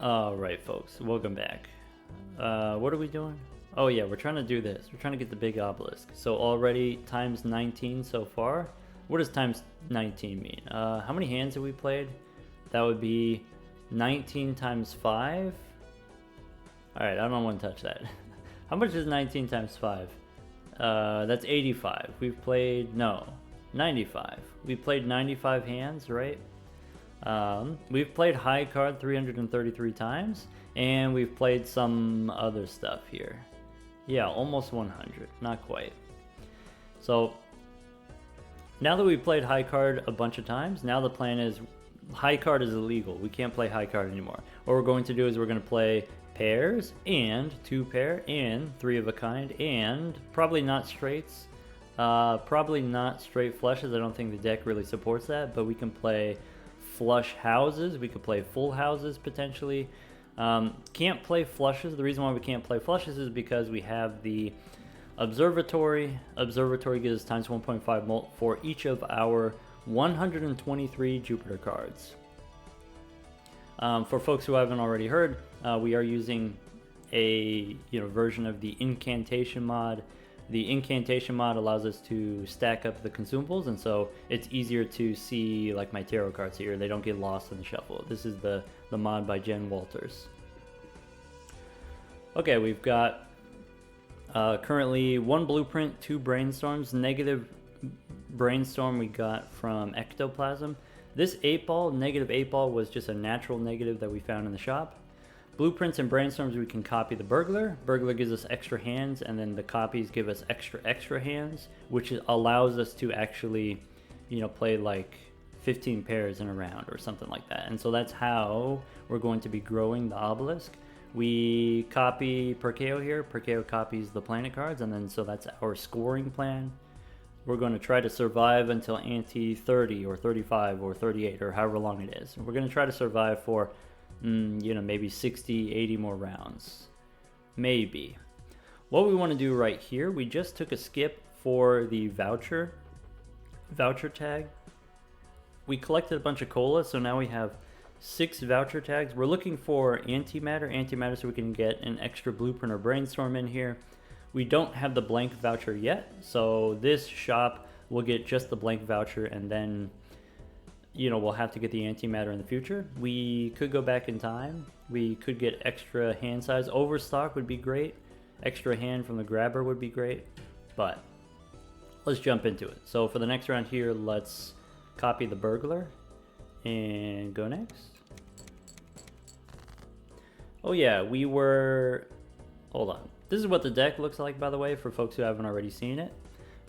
Alright folks, welcome back. What are we doing? Oh yeah, we're trying to do this. We're trying to get the big obelisk. So already times 19 so far. What does times 19 mean? How many hands have we played? That would be 19 times 5. Alright, I don't want to touch that. How much is 19 times 5? That's 85. We've played, no, 95. We played 95 hands, right? We've played high card 333 times, and we've played some other stuff here. Yeah, almost 100, not quite. So, now that we've played high card a bunch of times, now the plan is, high card is illegal. We can't play high card anymore. What we're going to do is we're going to play pairs, and 2 pair, and 3 of a kind, and probably not straights. Probably not straight flushes. I don't think the deck really supports that, but we can play flush houses. We could play full houses potentially. Can't play flushes. The reason why we can't play flushes is because we have the observatory. Observatory gives us times 1.5 mult for each of our 123 Jupiter cards. For folks who haven't already heard, we are using a version of the incantation mod. The incantation mod allows us to stack up the consumables, and so it's easier to see like my tarot cards here. They don't get lost in the shuffle. This is the mod by Jen Walters. Okay, we've got currently 1 blueprint, 2 brainstorms. Negative brainstorm we got from ectoplasm. This 8-ball, negative 8-ball, was just a natural negative that we found in the shop. Blueprints and brainstorms, we can copy the burglar. Burglar gives us extra hands, and then the copies give us extra hands, which allows us to actually, play like 15 pairs in a round or something like that. And so that's how we're going to be growing the obelisk. We copy Perkeo here. Perkeo copies the planet cards, and then so that's our scoring plan. We're going to try to survive until ante 30 or 35 or 38 or however long it is. We're going to try to survive for maybe 60, 80 more rounds. Maybe. What we want to do right here, we just took a skip for the voucher tag. We collected a bunch of cola, so now we have 6 voucher tags. We're looking for antimatter so we can get an extra blueprint or brainstorm in here. We don't have the blank voucher yet, so this shop will get just the blank voucher, and then we'll have to get the antimatter in the future. We could go back in time. We could get extra hand size. Overstock would be great. Extra hand from the grabber would be great. But let's jump into it. So for the next round here, let's copy the burglar and go next. Oh yeah, hold on. This is what the deck looks like, by the way, for folks who haven't already seen it.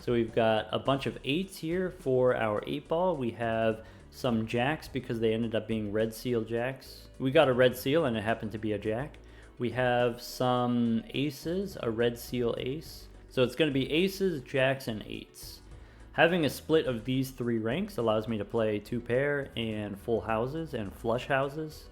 So we've got a bunch of 8s here for our 8-ball. We have some jacks because they ended up being red seal jacks. We got a red seal and it happened to be a jack. We have some aces, a red seal ace. So it's going to be aces, jacks, and 8s. Having a split of these 3 ranks allows me to play 2 pair and full houses and flush houses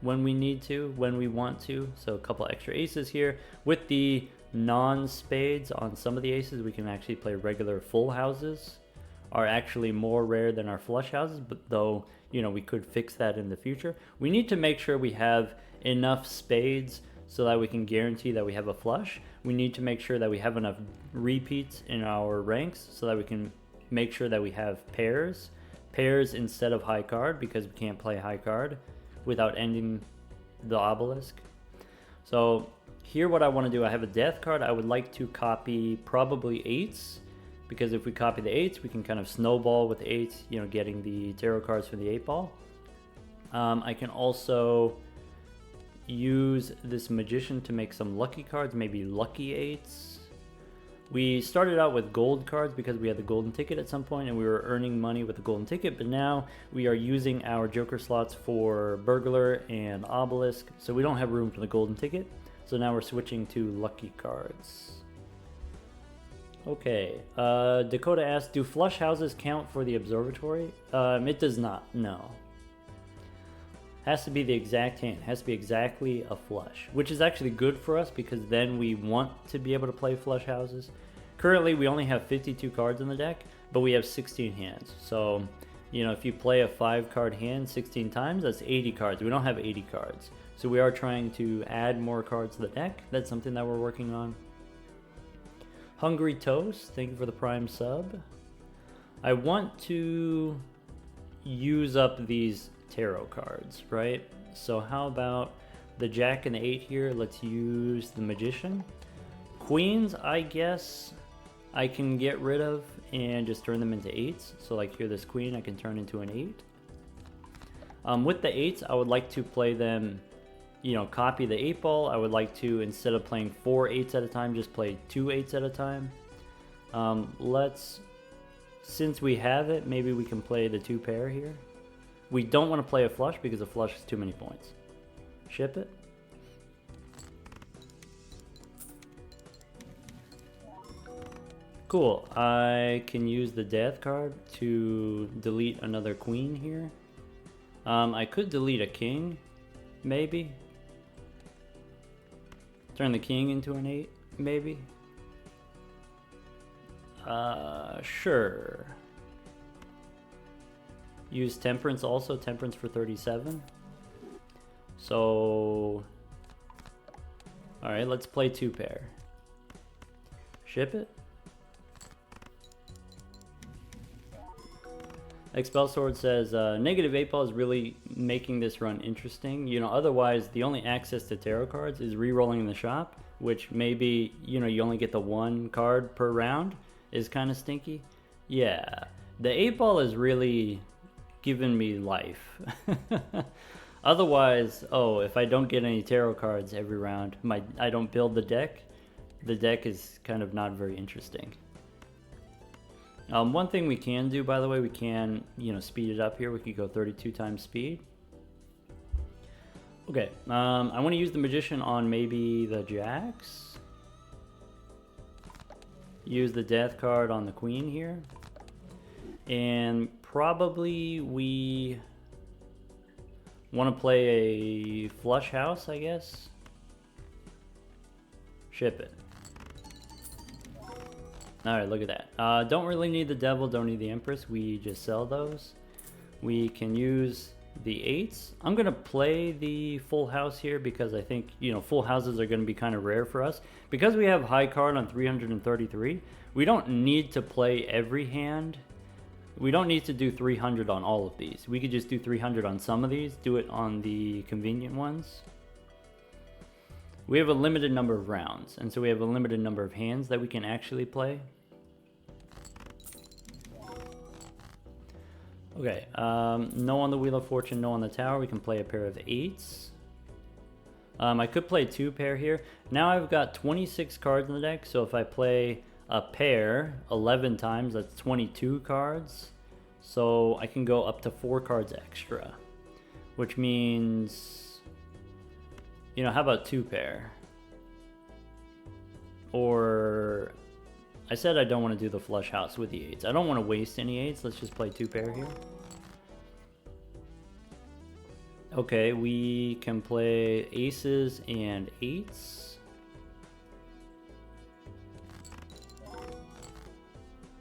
when we need to, when we want to. So a couple extra aces here. With the non-spades on some of the aces, we can actually play regular full houses. Are actually more rare than our flush houses, but though, we could fix that in the future. We need to make sure we have enough spades so that we can guarantee that we have a flush. We need to make sure that we have enough repeats in our ranks so that we can make sure that we have pairs instead of high card, because we can't play high card without ending the obelisk. So here what I want to do, I have a death card. I would like to copy probably 8s, because if we copy the 8s, we can kind of snowball with 8s, getting the tarot cards for the 8-ball. I can also use this magician to make some lucky cards, maybe lucky 8s. We started out with gold cards because we had the golden ticket at some point and we were earning money with the golden ticket, but now we are using our joker slots for burglar and obelisk, so we don't have room for the golden ticket. So now we're switching to lucky cards. Okay, Dakota asked, do flush houses count for the observatory? It does not, no. Has to be the exact hand, has to be exactly a flush, which is actually good for us because then we want to be able to play flush houses. Currently we only have 52 cards in the deck, but we have 16 hands, so You know, if you play a 5-card hand 16 times, that's 80 cards. We don't have 80 cards. So we are trying to add more cards to the deck. That's something that we're working on. Hungry Toast, thank you for the Prime sub. I want to use up these tarot cards, right? So how about the Jack and the 8 here? Let's use the Magician. Queens, I guess I can get rid of and just turn them into 8s. So like here, this Queen I can turn into an 8. With the 8s, I would like to play them, you know, copy the 8 ball. I would like to, instead of playing 4 8s at a time, just play 2 8s at a time. Since we have it, maybe we can play the 2 pair here. We don't want to play a flush because a flush is too many points. Ship it. Cool. I can use the death card to delete another queen here. I could delete a king, maybe. Turn the king into an 8, maybe. Sure. Use Temperance also, Temperance for 37. So, alright, let's play 2 pair. Ship it. Expel Sword says, negative 8 ball is really making this run interesting. You know, otherwise, the only access to tarot cards is re-rolling in the shop, which maybe, you know, you only get the 1 card per round, is kind of stinky. Yeah, the 8 ball is really giving me life. Otherwise, oh, if I don't get any tarot cards every round, I don't build the deck is kind of not very interesting. One thing we can do, by the way, we can, you know, speed it up here. We could go 32 times speed. Okay, I want to use the Magician on maybe the Jacks. Use the Death card on the Queen here. And probably we want to play a flush house, I guess. Ship it. Alright, look at that. Don't really need the Devil, don't need the Empress. We just sell those. We can use the 8s. I'm going to play the full house here because I think, you know, full houses are going to be kind of rare for us. Because we have high card on 333, we don't need to play every hand. We don't need to do 300 on all of these. We could just do 300 on some of these, do it on the convenient ones. We have a limited number of rounds, and so we have a limited number of hands that we can actually play. Okay, no on the Wheel of Fortune, no on the Tower. We can play a pair of 8s. I could play 2 pair here. Now I've got 26 cards in the deck, so if I play a pair 11 times, that's 22 cards. So I can go up to 4 cards extra, which means, you know, how about 2 pair? Or, I said I don't want to do the flush house with the 8s. I don't want to waste any 8s. Let's just play 2 pair here. Okay, we can play aces and 8s.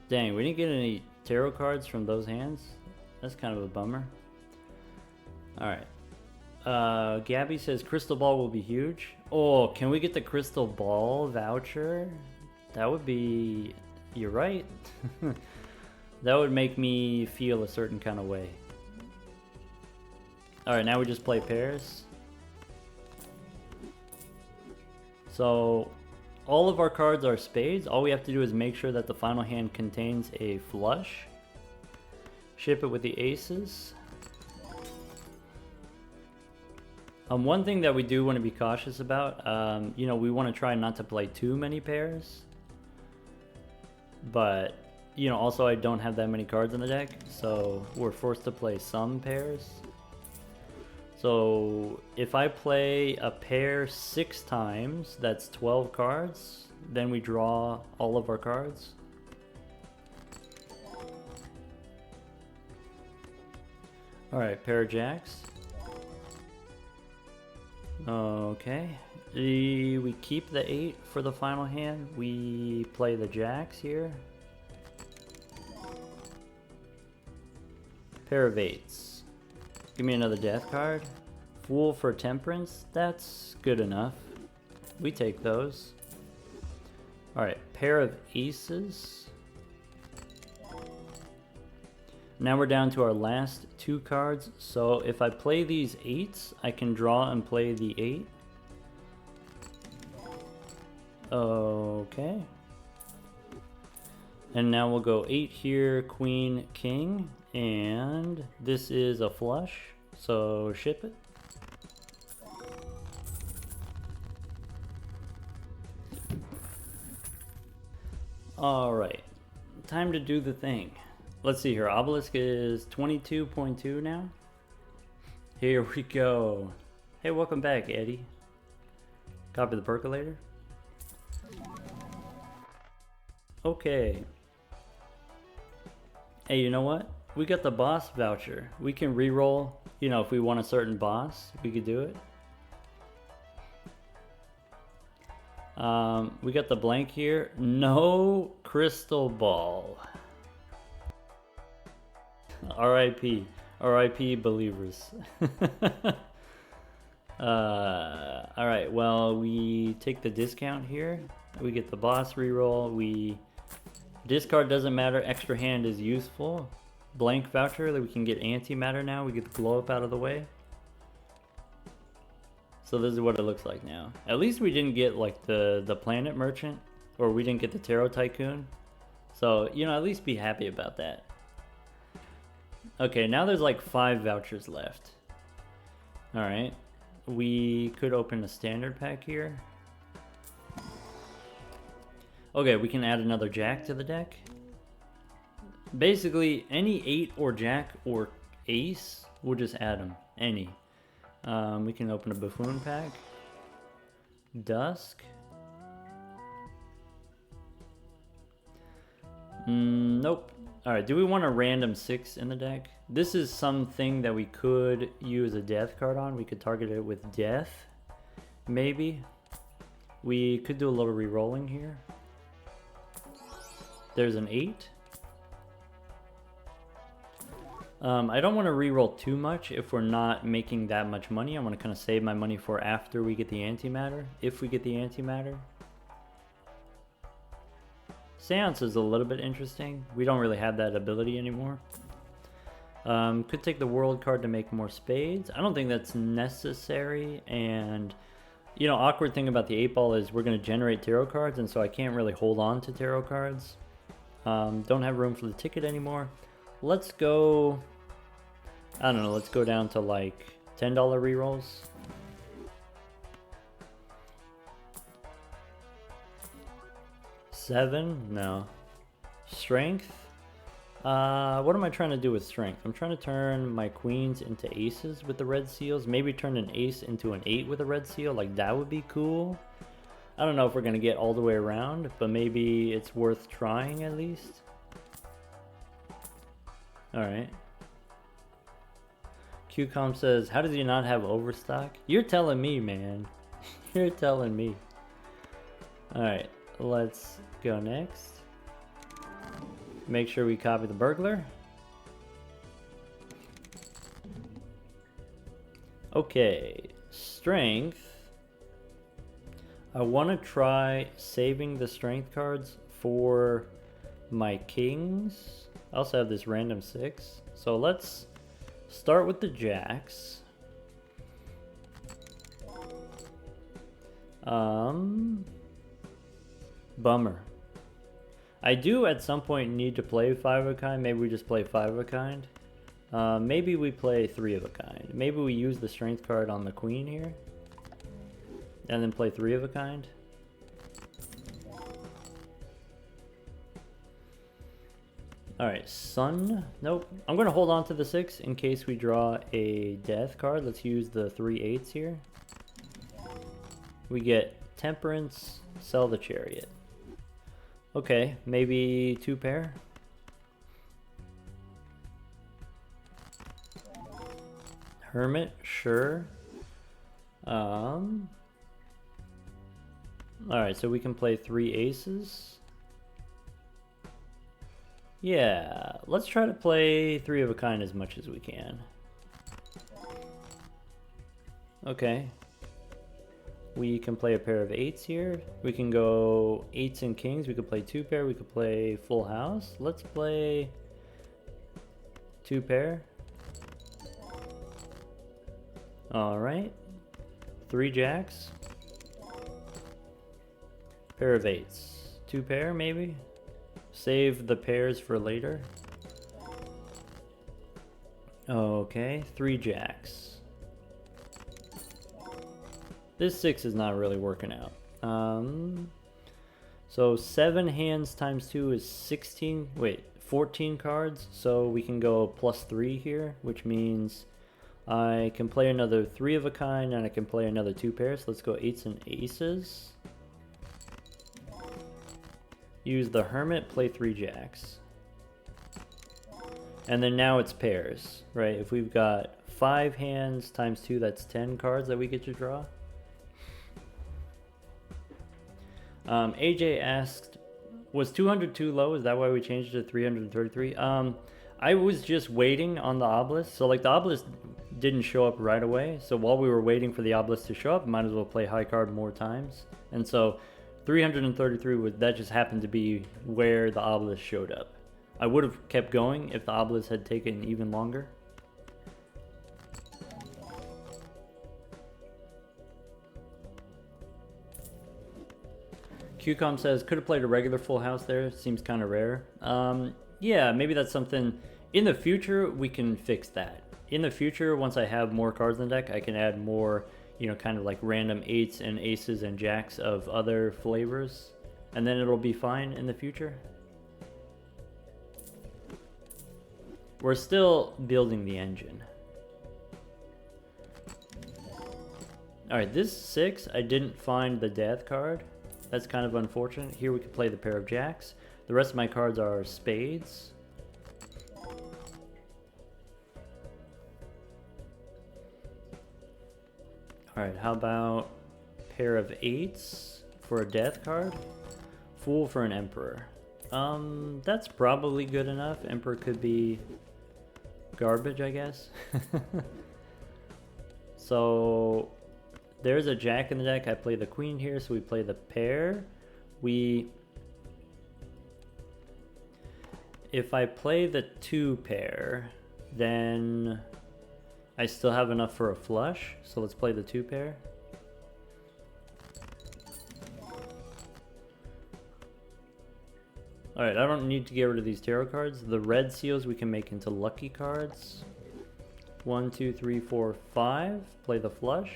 Dang, we didn't get any tarot cards from those hands. That's kind of a bummer. Alright. Gabby says Crystal Ball will be huge. Oh, can we get the Crystal Ball voucher? That would be... You're right. That would make me feel a certain kind of way. Alright, now we just play pairs. So, all of our cards are spades. All we have to do is make sure that the final hand contains a flush. Ship it with the aces. One thing that we do want to be cautious about, you know, we want to try not to play too many pairs. But, you know, also I don't have that many cards in the deck, so we're forced to play some pairs. So if I play a pair 6 times, that's 12 cards. Then we draw all of our cards. Alright, pair of jacks. Okay. We keep the 8 for the final hand. We play the jacks here. Pair of 8s. Give me another death card. Fool for temperance. That's good enough. We take those. Alright, pair of aces. Now we're down to our last 2 cards. So if I play these 8s, I can draw and play the 8. Okay. And now we'll go 8 here, queen, king. And this is a flush, so ship it. Alright, time to do the thing. Let's see here, Obelisk is 22.2 now. Here we go. Hey, welcome back, Eddie. Copy the percolator. Okay. Hey, you know what? We got the boss voucher. We can re-roll, you know, if we want a certain boss, we could do it. We got the blank here. No crystal ball. R.I.P. R.I.P. believers. Alright, well, we take the discount here. We get the boss reroll. We discard doesn't matter. Extra hand is useful. Blank voucher that we can get antimatter now. We get the glow up out of the way. So this is what it looks like now. At least we didn't get like the planet merchant, or we didn't get the tarot tycoon. So, you know, at least be happy about that. Okay, now there's like 5 vouchers left. Alright. We could open a standard pack here. Okay, we can add another jack to the deck. Basically, any 8 or jack or ace, we'll just add them. Any. We can open a buffoon pack. Dusk. Nope. Alright, do we want a random 6 in the deck? This is something that we could use a death card on. We could target it with death. Maybe. We could do a little re-rolling here. There's an 8. I don't want to re-roll too much if we're not making that much money. I want to kind of save my money for after we get the antimatter, if we get the antimatter. Seance is a little bit interesting. We don't really have that ability anymore. Could take the world card to make more spades. I don't think that's necessary. And, you know, awkward thing about the 8-ball is we're going to generate tarot cards, and so I can't really hold on to tarot cards. Don't have room for the ticket anymore. Let's go, I don't know, let's go down to like $10 rerolls. $7? No. Strength? What am I trying to do with strength? I'm trying to turn my queens into aces with the red seals. Maybe turn an ace into an 8 with a red seal. Like, that would be cool. I don't know if we're going to get all the way around, but maybe it's worth trying at least. Alright. QCOM says, how does he not have overstock? You're telling me, man. You're telling me. Alright, let's go next. Make sure we copy the burglar. Okay, strength. I want to try saving the strength cards for my kings. I also have this random 6. So let's start with the jacks. Bummer. I do at some point need to play 5 of a kind. Maybe we just play 5 of a kind. Maybe we play 3 of a kind. Maybe we use the strength card on the queen here. And then play 3 of a kind. Alright, sun. Nope. I'm going to hold on to the 6 in case we draw a death card. Let's use the 3 8s here. We get temperance, sell the chariot. Okay, maybe 2 pair. Hermit, sure. Alright, so we can play 3 aces. Yeah, let's try to play 3 of a kind as much as we can. Okay. We can play a pair of 8s here. We can go 8s and kings. We could play 2 pair. We could play full house. Let's play 2 pair. All right. 3 jacks. Pair of 8s. 2 pair maybe. Save the pairs for later. Okay, 3 jacks. This 6 is not really working out. So 7 hands times 2 is 16, wait, 14 cards. So we can go +3 here, which means I can play another 3 of a kind and I can play another 2 pairs. So let's go 8s and aces. Use the hermit, play 3 jacks. And then now it's pairs, right? If we've got 5 hands times 2, that's 10 cards that we get to draw. AJ asked, was 200 too low? Is that why we changed it to 333? I was just waiting on the obelisk. So like the obelisk didn't show up right away. So while we were waiting for the obelisk to show up, might as well play high card more times. And so 333, that just happened to be where the obelisk showed up. I would have kept going if the obelisk had taken even longer. QCOM says, could have played a regular full house there. Seems kind of rare. Yeah, maybe that's something. In the future, we can fix that. In the future, once I have more cards in the deck, I can add more, you know, kind of like random 8s and aces and jacks of other flavors. And then it'll be fine in the future. We're still building the engine. Alright, this 6, I didn't find the death card. That's kind of unfortunate. Here we could play the pair of jacks. The rest of my cards are spades. Alright, how about pair of 8s for a death card? Fool for an emperor. That's probably good enough. Emperor could be garbage, I guess. So there's a jack in the deck. I play the queen here, so we play the pair. If I play the 2 pair, then I still have enough for a flush. So let's play the 2 pair. Alright, I don't need to get rid of these tarot cards. The red seals we can make into lucky cards. 1, 2, 3, 4, 5. Play the flush.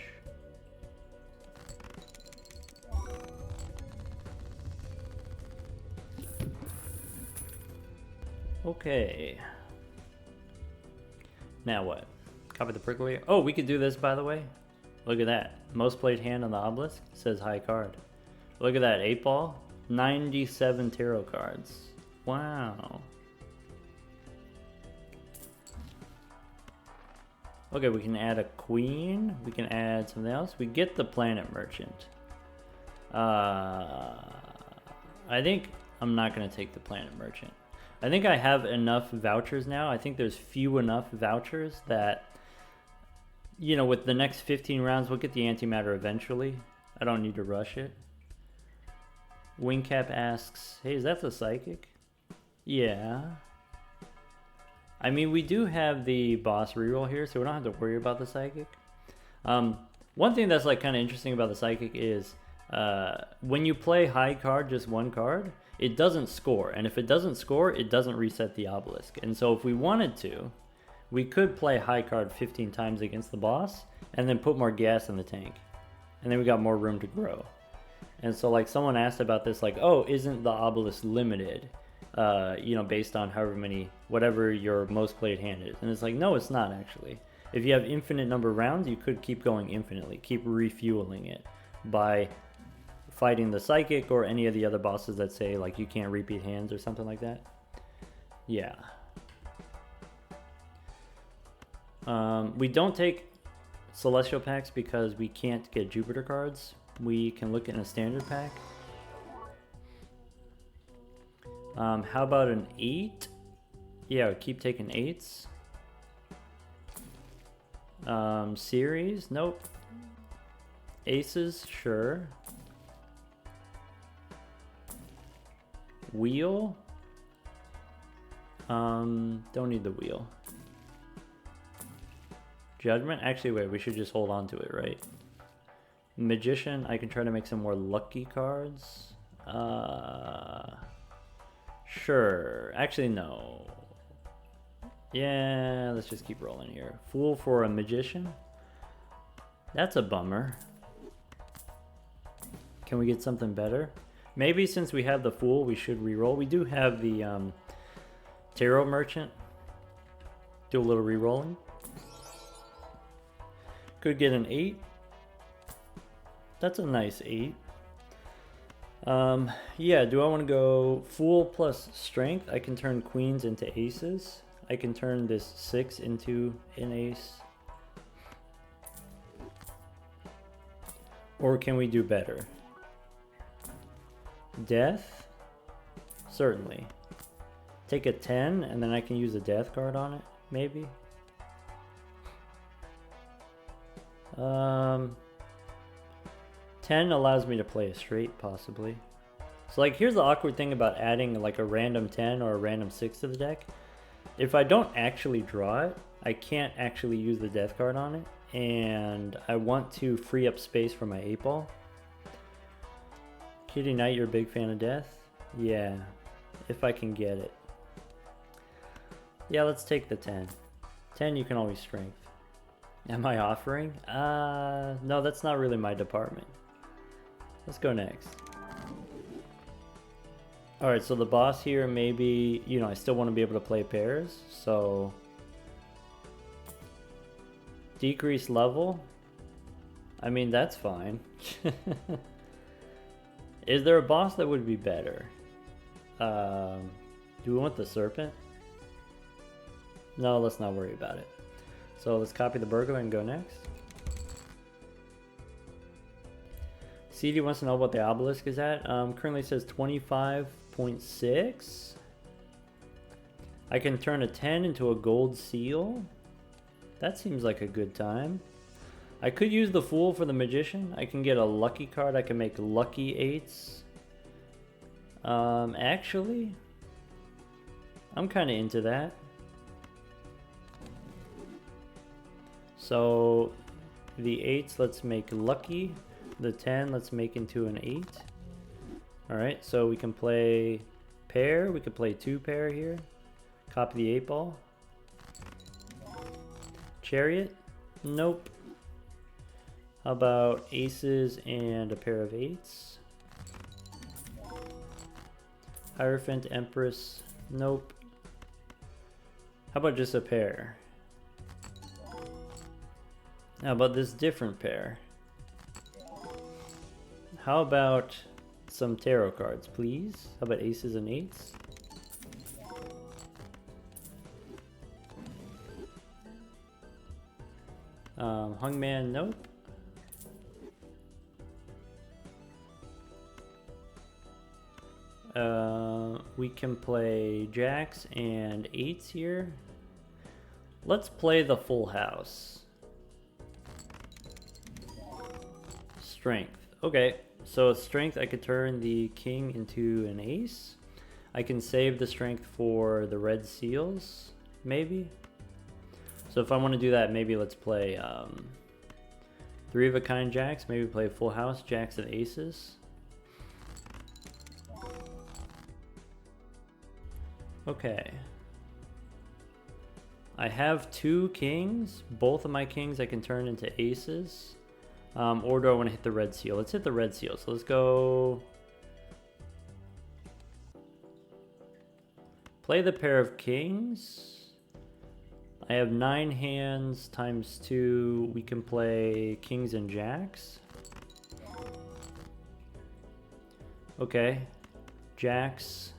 Okay. Now what? Copy the prickly. Oh, we could do this, by the way. Look at that. Most played hand on the obelisk. It says high card. Look at that. 8 ball. 97 tarot cards. Wow. Okay, we can add a queen. We can add something else. We get the planet merchant. I think I'm not going to take the planet merchant. I think I have enough vouchers now. I think there's few enough vouchers that, you know, with the next 15 rounds, we'll get the antimatter eventually. I don't need to rush it. Wingcap asks, hey, is that the psychic? Yeah. I mean, we do have the boss reroll here, so we don't have to worry about the psychic. One thing that's like kind of interesting about the psychic is when you play high card, just 1 card, it doesn't score. And if it doesn't score, it doesn't reset the obelisk. And so if we wanted to, we could play high card 15 times against the boss and then put more gas in the tank. And then we got more room to grow. And so like someone asked about this, like, oh, isn't the obelisk limited? You know, based on however many, whatever your most played hand is. And it's like, no, it's not actually. If you have infinite number of rounds, you could keep going infinitely, keep refueling it by fighting the psychic or any of the other bosses that say like you can't repeat hands or something like that. Yeah. We don't take celestial packs because we can't get Jupiter cards. We can look in a standard pack. How about an 8 Yeah, keep taking 8s. Series, nope. Aces, sure. Wheel. Don't need the wheel. Judgment, actually wait, we should just hold on to it, right? Magician, I can try to make some more lucky cards. Sure, actually no. Yeah, let's just keep rolling here. Fool for a magician. That's a bummer. Can we get something better? Maybe since we have the Fool, we should reroll. We do have the Tarot Merchant. Do a little rerolling. Could get an 8. That's a nice 8. Yeah, do I want to go Fool plus Strength? I can turn Queens into Aces. I can turn this 6 into an Ace. Or can we do better? Death? Certainly. Take a 10 and then I can use a death card on it, maybe? 10 allows me to play a straight, possibly. So like, here's the awkward thing about adding like a random 10 or a random 6 to the deck. If I don't actually draw it, I can't actually use the death card on it. And I want to free up space for my 8-ball. Kitty Knight, you're a big fan of death? Yeah, if I can get it. Yeah, let's take the 10. 10 you can always strength. Am I offering? No, that's not really my department. Let's go next. Alright, so the boss here, maybe, you know, I still want to be able to play pairs, so... Decrease level? I mean, that's fine. Is there a boss that would be better? Do we want the serpent? No, let's not worry about it. So let's copy the burglar and go next. CD wants to know what the obelisk is at. Currently says 25.6. I can turn a 10 into a gold seal. That seems like a good time. I could use the Fool for the magician. I can get a lucky card. I can make lucky 8s. Actually, I'm kind of into that. So the 8s, let's make lucky. The 10, let's make into an 8. Alright, so we can play pair. We could play 2 pair here. Copy the 8-ball. Chariot? Nope. How about aces and a pair of 8s? Hierophant, Empress? Nope. How about just a pair? How about this different pair? How about some tarot cards, please? How about aces and 8s? Hungman, nope. We can play jacks and 8s here. Let's play the full house. Strength. Okay, so strength, I could turn the king into an ace. I can save the strength for the red seals, maybe. So if I want to do that, maybe let's play 3 of a kind jacks. Maybe play full house, jacks and aces. Okay. I have 2 kings. Both of my kings I can turn into aces. Or do I want to hit the red seal? Let's hit the red seal. So let's go... Play the pair of kings. I have 9 hands times 2. We can play kings and jacks. Okay. Jacks.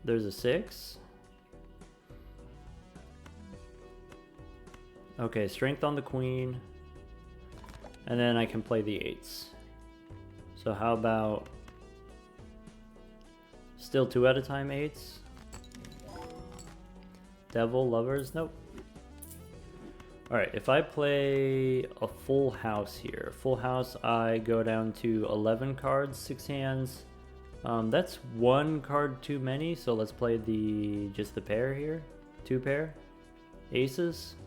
There's a 6. Okay, strength on the queen. And then I can play the 8s. So how about Still 2 at a time 8s. Devil, lovers, nope. Alright, if I play a full house here, full house, I go down to 11 cards, 6 hands. That's 1 card too many, so let's play just the pair here. 2 pair. Aces.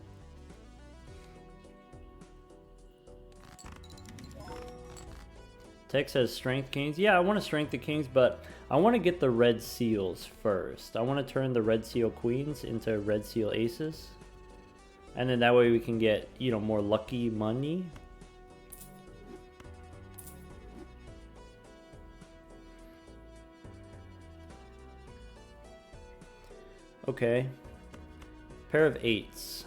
Text says strength kings. Yeah, I want to strength the kings, but I want to get the red seals first. I want to turn the red seal queens into red seal aces. And then that way we can get, you know, more lucky money. Okay. Pair of 8s.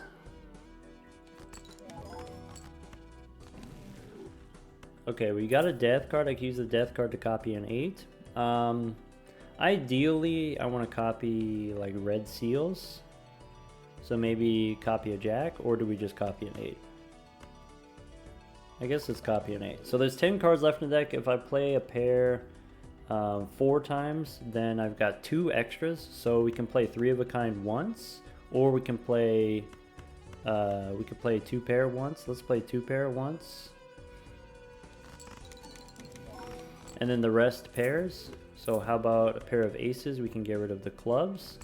Okay, we got a death card. I can use the death card to copy an 8. Ideally, I want to copy like red seals. So maybe copy a jack, or do we just copy an 8? I guess let's copy an 8. So there's 10 cards left in the deck. If I play a pair 4 times, then I've got 2 extras. So we can play 3 of a kind once, or we can play 2 pair once. Let's play 2 pair once. And then the rest pairs. So how about a pair of aces? We can get rid of the clubs.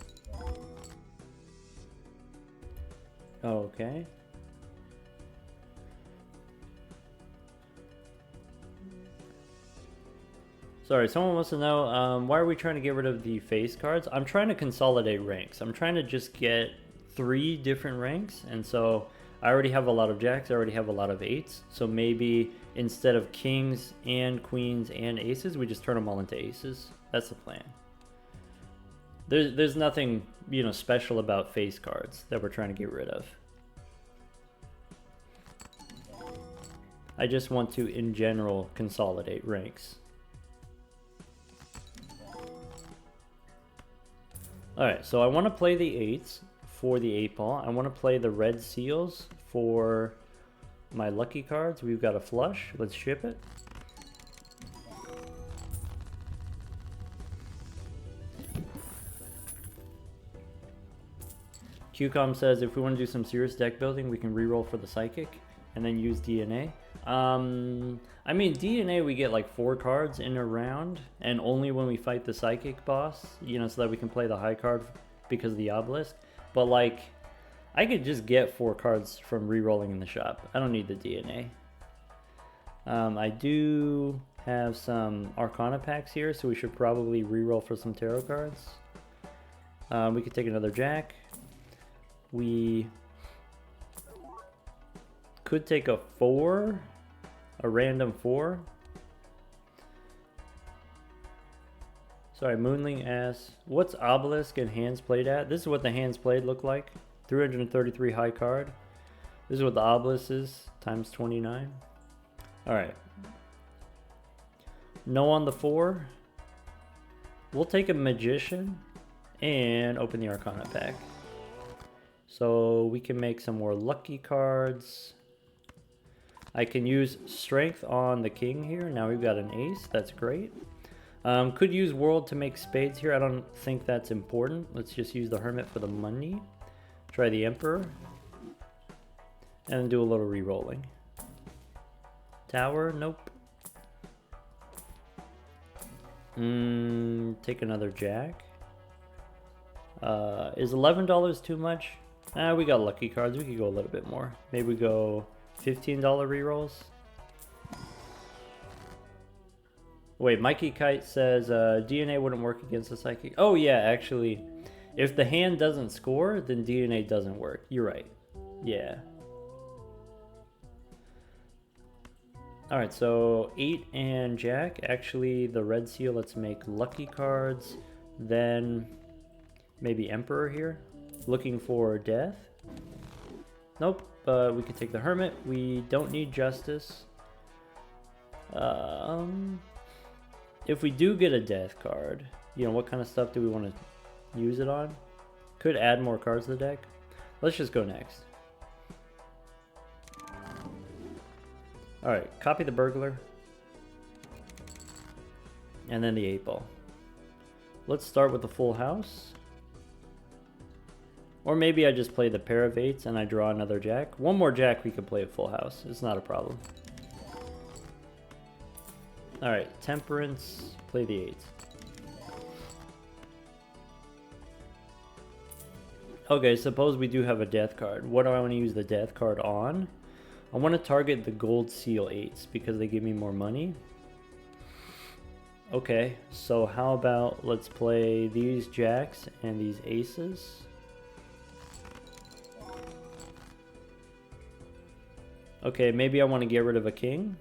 Okay. Sorry, someone wants to know, why are we trying to get rid of the face cards? I'm trying to consolidate ranks. I'm trying to just get 3 different ranks, and so I already have a lot of jacks, I already have a lot of 8s, so maybe instead of kings and queens and aces, we just turn them all into aces. That's the plan. There's nothing, you know, special about face cards that we're trying to get rid of. I just want to, in general, consolidate ranks. Alright, so I want to play the 8s for the 8-ball. I want to play the red seals for my lucky cards. We've got a flush. Let's ship it. QCOM says if we want to do some serious deck building, we can reroll for the psychic and then use DNA. I mean, DNA we get like 4 cards in a round, and only when we fight the psychic boss, you know, so that we can play the high card because of the obelisk. But like, I could just get 4 cards from rerolling in the shop. I don't need the DNA. I do have some Arcana packs here, so we should probably reroll for some tarot cards. We could take another jack. We could take a 4, a random 4. Sorry, Moonling asks, what's Obelisk and hands played at? This is what the hands played look like. 333 high card. This is what the Obelisk is, times 29. Alright. No on the 4. We'll take a Magician and open the Arcana pack. So we can make some more lucky cards. I can use Strength on the King here. Now we've got an Ace. That's great. Could use World to make spades here. I don't think that's important. Let's just use the Hermit for the money. Try the Emperor. And do a little re-rolling. Tower, nope. Take another Jack. Is $11 too much? We got lucky cards. We could go a little bit more. Maybe we go $15 rerolls. Wait, Mikey Kite says DNA wouldn't work against the psychic. Oh yeah, actually, if the hand doesn't score, then DNA doesn't work. You're right. Yeah. Alright, so 8 and Jack. Actually, the red seal, let's make lucky cards. Then maybe Emperor here. Looking for death. Nope, we could take the Hermit. We don't need Justice. If we do get a death card, you know, what kind of stuff do we want to use it on? Could add more cards to the deck. Let's just go next. Alright, copy the Burglar. And then the 8-ball. let's start with the full house. Or maybe I just play the pair of 8s and I draw another jack. One more jack, we could play a full house. It's not a problem. Alright, temperance, play the 8s. Okay, suppose we do have a death card. What do I want to use the death card on? I want to target the gold seal 8s because they give me more money. Okay, so how about let's play these jacks and these aces. Okay, maybe I want to get rid of a king.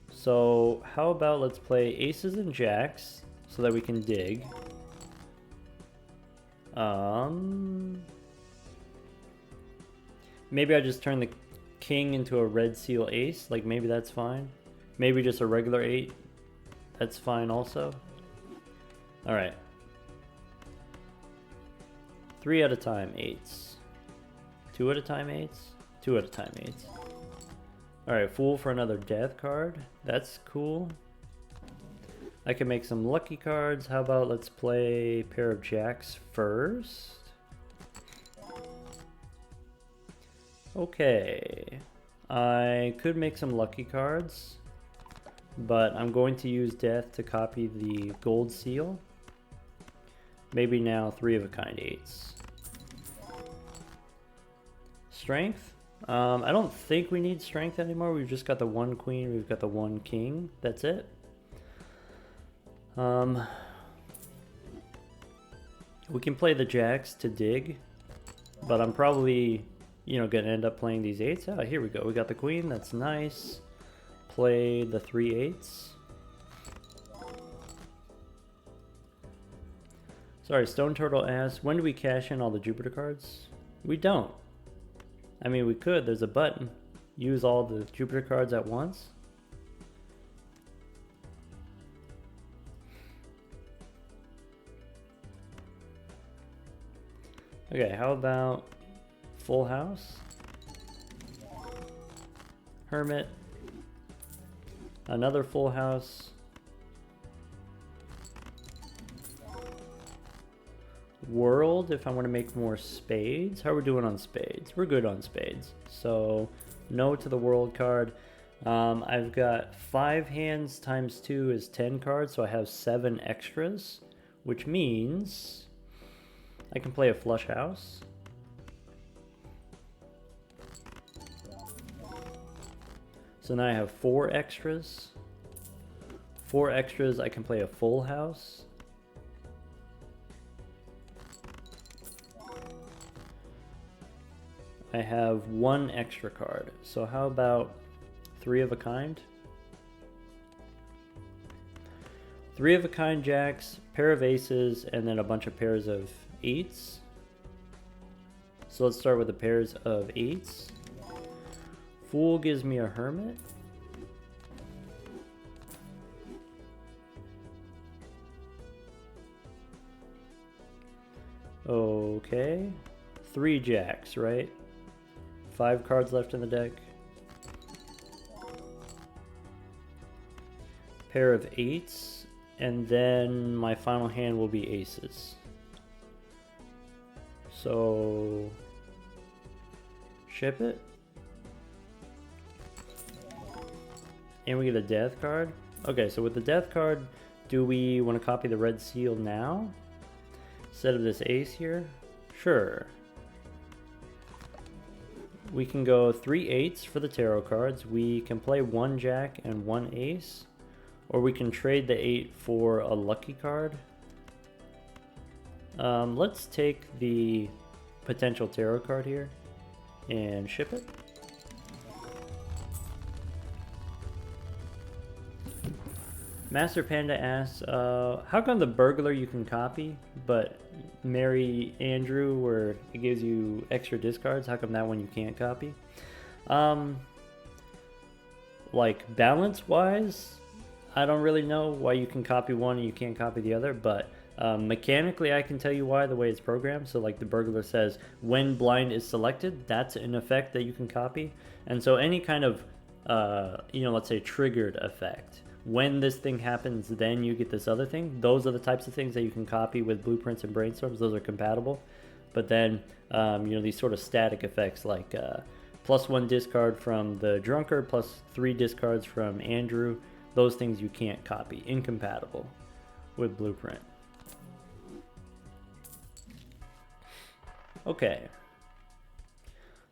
So how about let's play aces and jacks so that we can dig. Maybe I just turn the king into a red seal ace. Like maybe that's fine. Maybe just a regular 8. That's fine also. Alright. 3 at a time 8s. 2 at a time 8s. 2 at a time 8s. Alright, fool for another death card. That's cool. I can make some lucky cards. How about let's play a pair of jacks first. Okay. I could make some lucky cards, but I'm going to use death to copy the gold seal. Maybe now 3 of a kind 8s. Strength? I don't think we need strength anymore. We've just got the 1 queen, we've got the 1 king. That's it. We can play the jacks to dig, but I'm probably, you know, gonna end up playing these 8s. Ah, here we go. We got the queen. That's nice. Play the 3 8s. Sorry, Stone Turtle asks, when do we cash in all the Jupiter cards? We don't. I mean, we could. There's a button. Use all the Jupiter cards at once. Okay, how about full house? Hermit. Another full house. World, if I want to make more spades. How are we doing on spades? We're good on spades. So, no to the world card. I've got 5 hands times 2 is 10 cards, so I have 7 extras, which means I can play a flush house. So now I have 4 extras. 4 extras, I can play a full house. I have 1 extra card. So how about 3 of a kind? 3 of a kind jacks, pair of aces, and then a bunch of pairs of 8s. So let's start with the pairs of 8s. Fool gives me a hermit. Okay. 3 jacks, right? 5 cards left in the deck. Pair of 8s, and then my final hand will be aces. So, ship it. And we get a death card. Okay, so with the death card, do we want to copy the red seal now? Instead of this ace here? Sure. We can go 3 8s for the tarot cards. We can play 1 jack and 1 ace. Or we can trade the 8 for a lucky card. Let's take the potential tarot card here and ship it. Master Panda asks, how come the burglar you can copy, but Mary Andrew, where it gives you extra discards, how come that one you can't copy? Like balance-wise, I don't really know why you can copy one and you can't copy the other, but mechanically I can tell you why, the way it's programmed. So like the burglar says, when blind is selected, that's an effect that you can copy. And so any kind of, let's say triggered effect when this thing happens, then you get this other thing. Those are the types of things that you can copy with blueprints and brainstorms. Those are compatible. But then, you know, these sort of static effects like +1 discard from the drunkard, +3 discards from Andrew. Those things you can't copy. Incompatible with blueprint. Okay.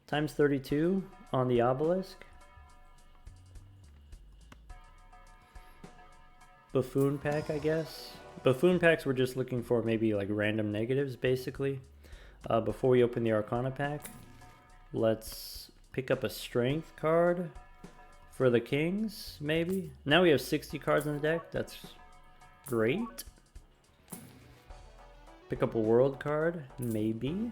Times 32 on the obelisk. Buffoon pack, I guess. Buffoon packs, we're just looking for maybe like random negatives, basically. Before we open the Arcana pack, let's pick up a strength card for the kings, maybe. Now we have 60 cards in the deck. That's great. Pick up a world card, maybe.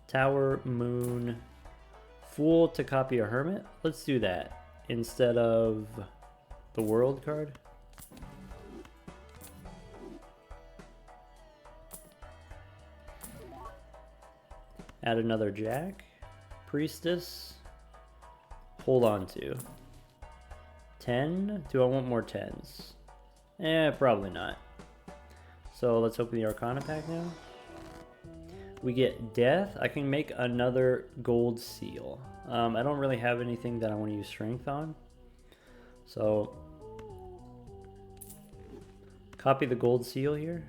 Tower, moon, fool to copy a hermit. Let's do that instead of the world card. Add another jack. Priestess. Hold on to. 10. Do I want more 10s? Probably not. So let's open the Arcana pack now. We get death. I can make another gold seal. I don't really have anything that I want to use strength on. So copy the gold seal here.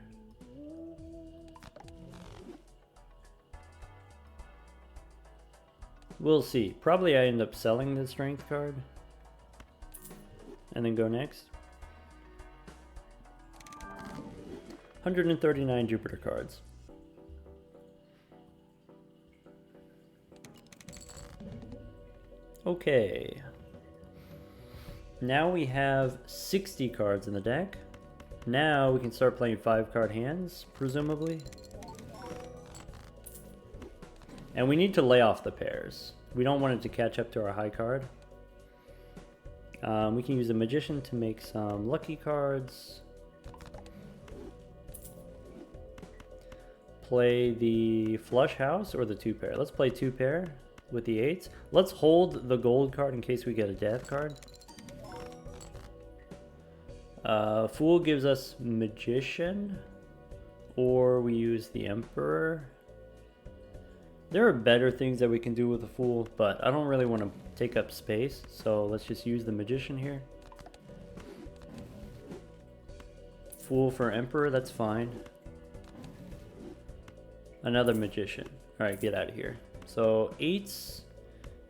We'll see. Probably I end up selling the strength card and then go next. 139 Jupiter cards. Okay. Now we have 60 cards in the deck. Now we can start playing 5-card hands, presumably. And we need to lay off the pairs. We don't want it to catch up to our high card. We can use a magician to make some lucky cards. Play the flush house or the 2-pair. Let's play 2-pair with the 8s. Let's hold the gold card in case we get a death card. Fool gives us magician, or we use the emperor. There are better things that we can do with the fool, but I don't really want to take up space, so let's just use the magician here. Fool for emperor, that's fine. Another magician. Alright, get out of here. So 8s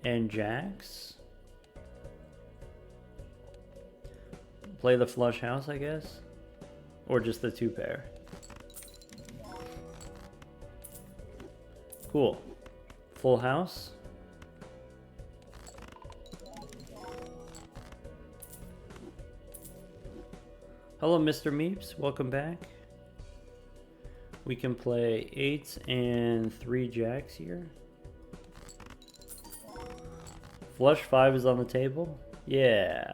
and jacks. Play the flush house, I guess. Or just the 2-pair. Cool. Full house. Hello, Mr. Meeps. Welcome back. We can play 8s and 3 jacks here. Flush 5 is on the table. Yeah.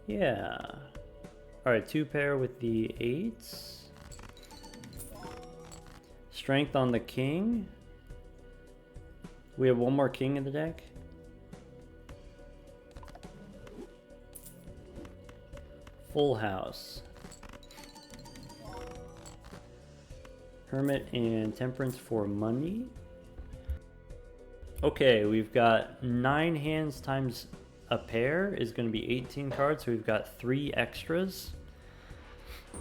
Yeah. Alright, 2-pair with the 8s. Strength on the king. We have one more king in the deck. Full house. Hermit and temperance for money. Okay, we've got 9 hands times a pair is going to be 18 cards, so we've got 3 extras.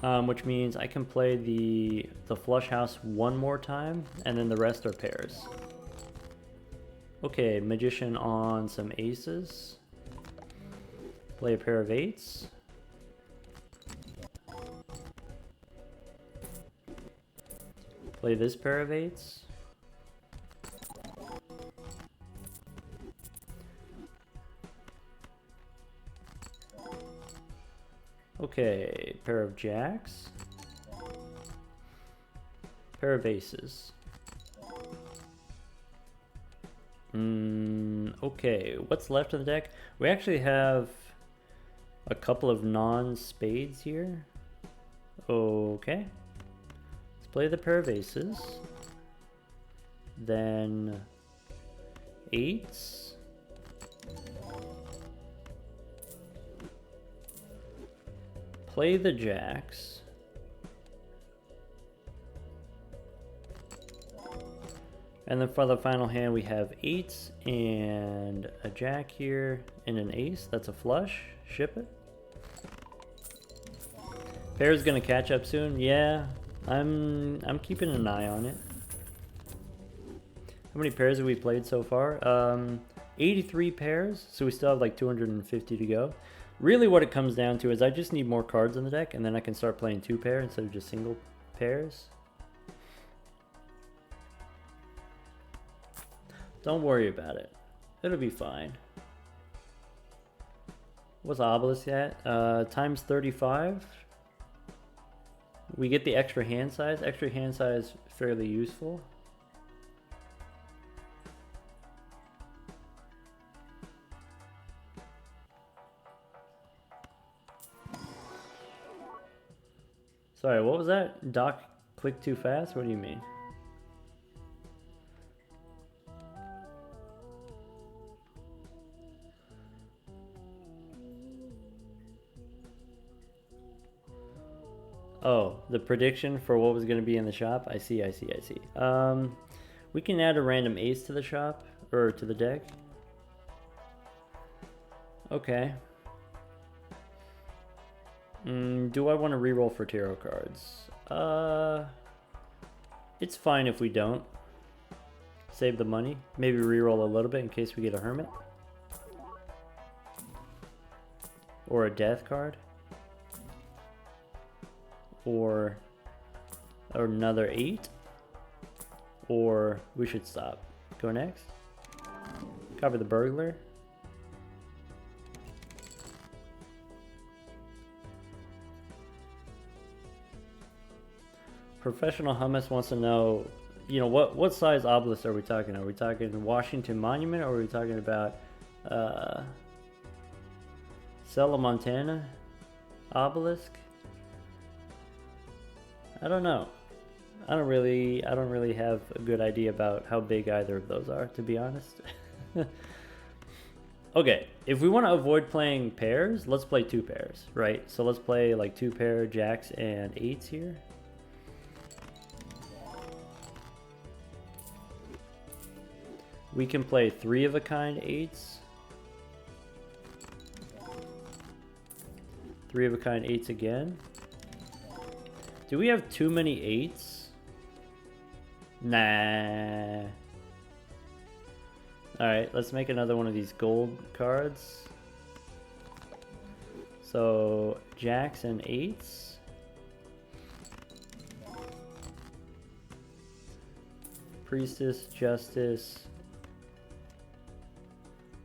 Which means I can play the flush house one more time, and then the rest are pairs. Okay, magician on some aces. Play a pair of 8s. Play this pair of 8s. Okay, pair of jacks. Pair of aces. Okay, what's left in the deck? We actually have a couple of non-spades here. Okay. Let's play the pair of aces. Then 8s. play the jacks. And then for the final hand, we have 8s and a jack here and an ace. That's a flush. Ship it. Pair's gonna catch up soon. Yeah, I'm keeping an eye on it. How many pairs have we played so far? 83 pairs, so we still have like 250 to go. Really what it comes down to is I just need more cards in the deck, and then I can start playing 2-pair instead of just single pairs. Don't worry about it. It'll be fine. What's Obelisk at? Times 35. We get the extra hand size. Extra hand size fairly useful. Sorry, what was that? Doc clicked too fast? What do you mean? Oh, the prediction for what was going to be in the shop? I see. We can add a random ace to the shop, or to the deck. Okay. Do I want to reroll for tarot cards? It's fine if we don't. Save the money. Maybe reroll a little bit in case we get a hermit. Or a death card. Or another 8. Or we should stop. Go next. Cover the burglar. Professional Hummus wants to know, you know, what size obelisk are we talking? Are we talking Washington Monument, or are we talking about Selma, Montana obelisk? I don't know. I don't really have a good idea about how big either of those are, to be honest. Okay, if we want to avoid playing pairs, let's play 2 pairs, right? So let's play like 2-pair jacks and 8s here. We can play 3 of a kind 8s. 3 of a kind 8s again. Do we have too many 8s? Nah. Alright, let's make another one of these gold cards. So, jacks and 8s. Priestess, Justice.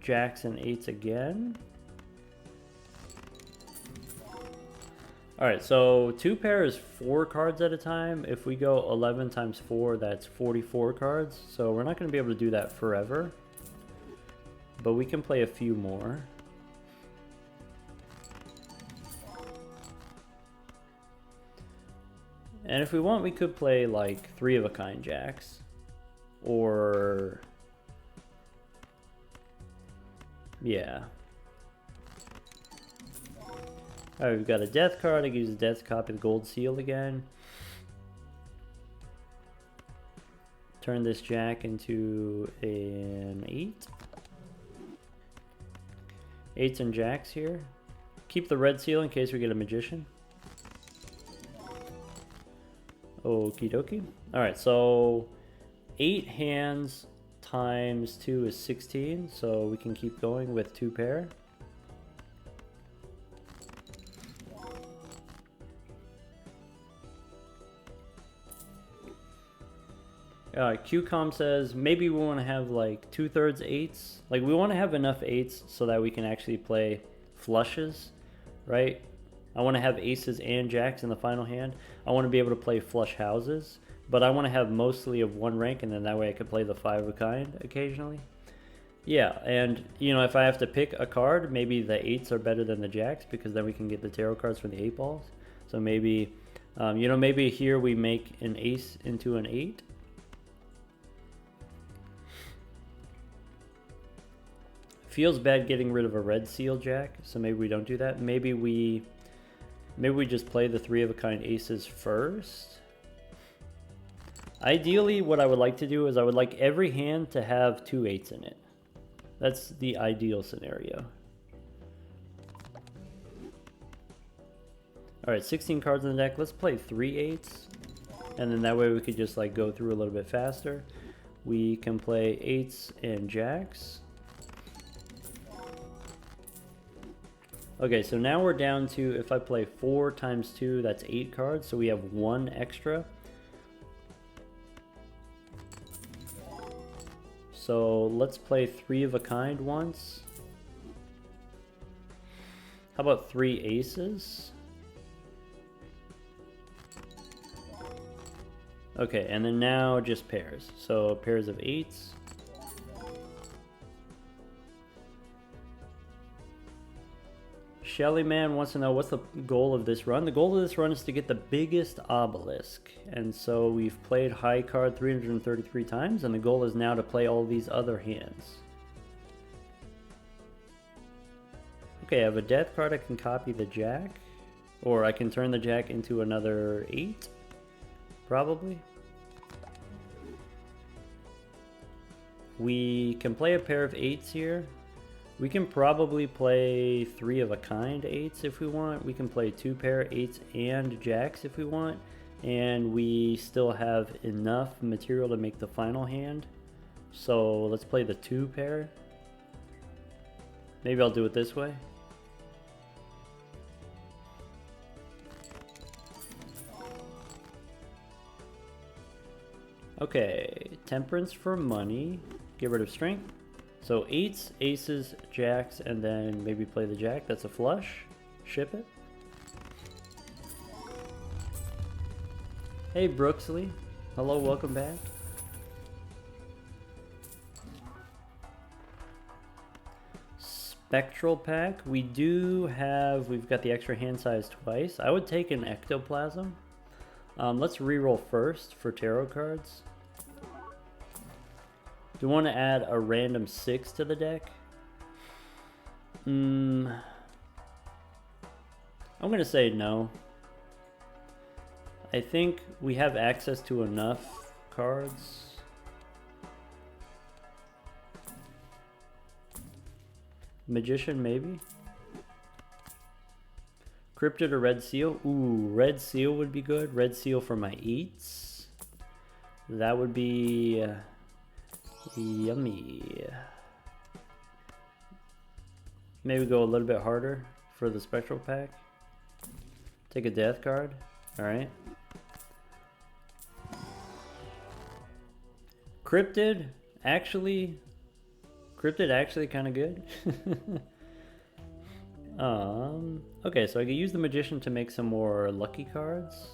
Jacks and 8s again. Alright, so 2-pair is 4 cards at a time. If we go 11 times 4, that's 44 cards. So we're not going to be able to do that forever. But we can play a few more. And if we want, we could play like 3 of a kind jacks. Or... yeah. Alright, we've got a death card. I can use a death copy of the gold seal again. Turn this jack into an 8. 8s and jacks here. Keep the red seal in case we get a magician. Okie dokie. Alright, so 8 hands times 2 is 16, so we can keep going with 2-pair. QCOM says maybe we want to have like 2/3 8s. Like we want to have enough 8s so that we can actually play flushes, right? I want to have aces and jacks in the final hand. I want to be able to play flush houses, but I want to have mostly of one rank, and then that way I could play the 5 of a kind occasionally. Yeah, and you know, if I have to pick a card, maybe the 8s are better than the jacks, because then we can get the tarot cards from the 8 balls. So maybe, you know, maybe here we make an ace into an 8. Feels bad getting rid of a red seal jack, so maybe we don't do that. Maybe we Maybe we just play the 3 of a kind aces first. Ideally, what I would like to do is I would like every hand to have 2 8s in it. That's the ideal scenario. Alright, 16 cards in the deck. Let's play 3 8s. And then that way we could just like go through a little bit faster. We can play 8s and jacks. Okay, so now we're down to, if I play 4 times 2, that's 8 cards. So we have 1 extra. So let's play 3 of a kind once. How about 3 aces? Okay, and then now just pairs. So pairs of 8s. Shelly Man wants to know what's the goal of this run. The goal of this run is to get the biggest obelisk. And so we've played high card 333 times, and the goal is now to play all these other hands. Okay, I have a death card. I can copy the jack. Or I can turn the jack into another 8. Probably. We can play a pair of 8s here. We can probably play 3 of a kind 8s if we want. We can play 2 pair 8s and jacks if we want. And we still have enough material to make the final hand. So let's play the 2 pair. Maybe I'll do it this way. Okay, temperance for money. Get rid of strength. So 8s, aces, jacks, and then maybe play the jack. That's a flush. Ship it. Hey Brooksley. Hello, welcome back. Spectral pack. We've got the extra hand size twice. I would take an ectoplasm. Let's reroll first for tarot cards. Do we want to add a random 6 to the deck? I'm going to say no. I think we have access to enough cards. Magician, maybe? Cryptid or red seal? Ooh, red seal would be good. Red seal for my 8s. That would be yummy. Maybe go a little bit harder for the spectral pack. Take a death card. Alright. Cryptid actually kind of good. Okay, so I could use the magician to make some more lucky cards.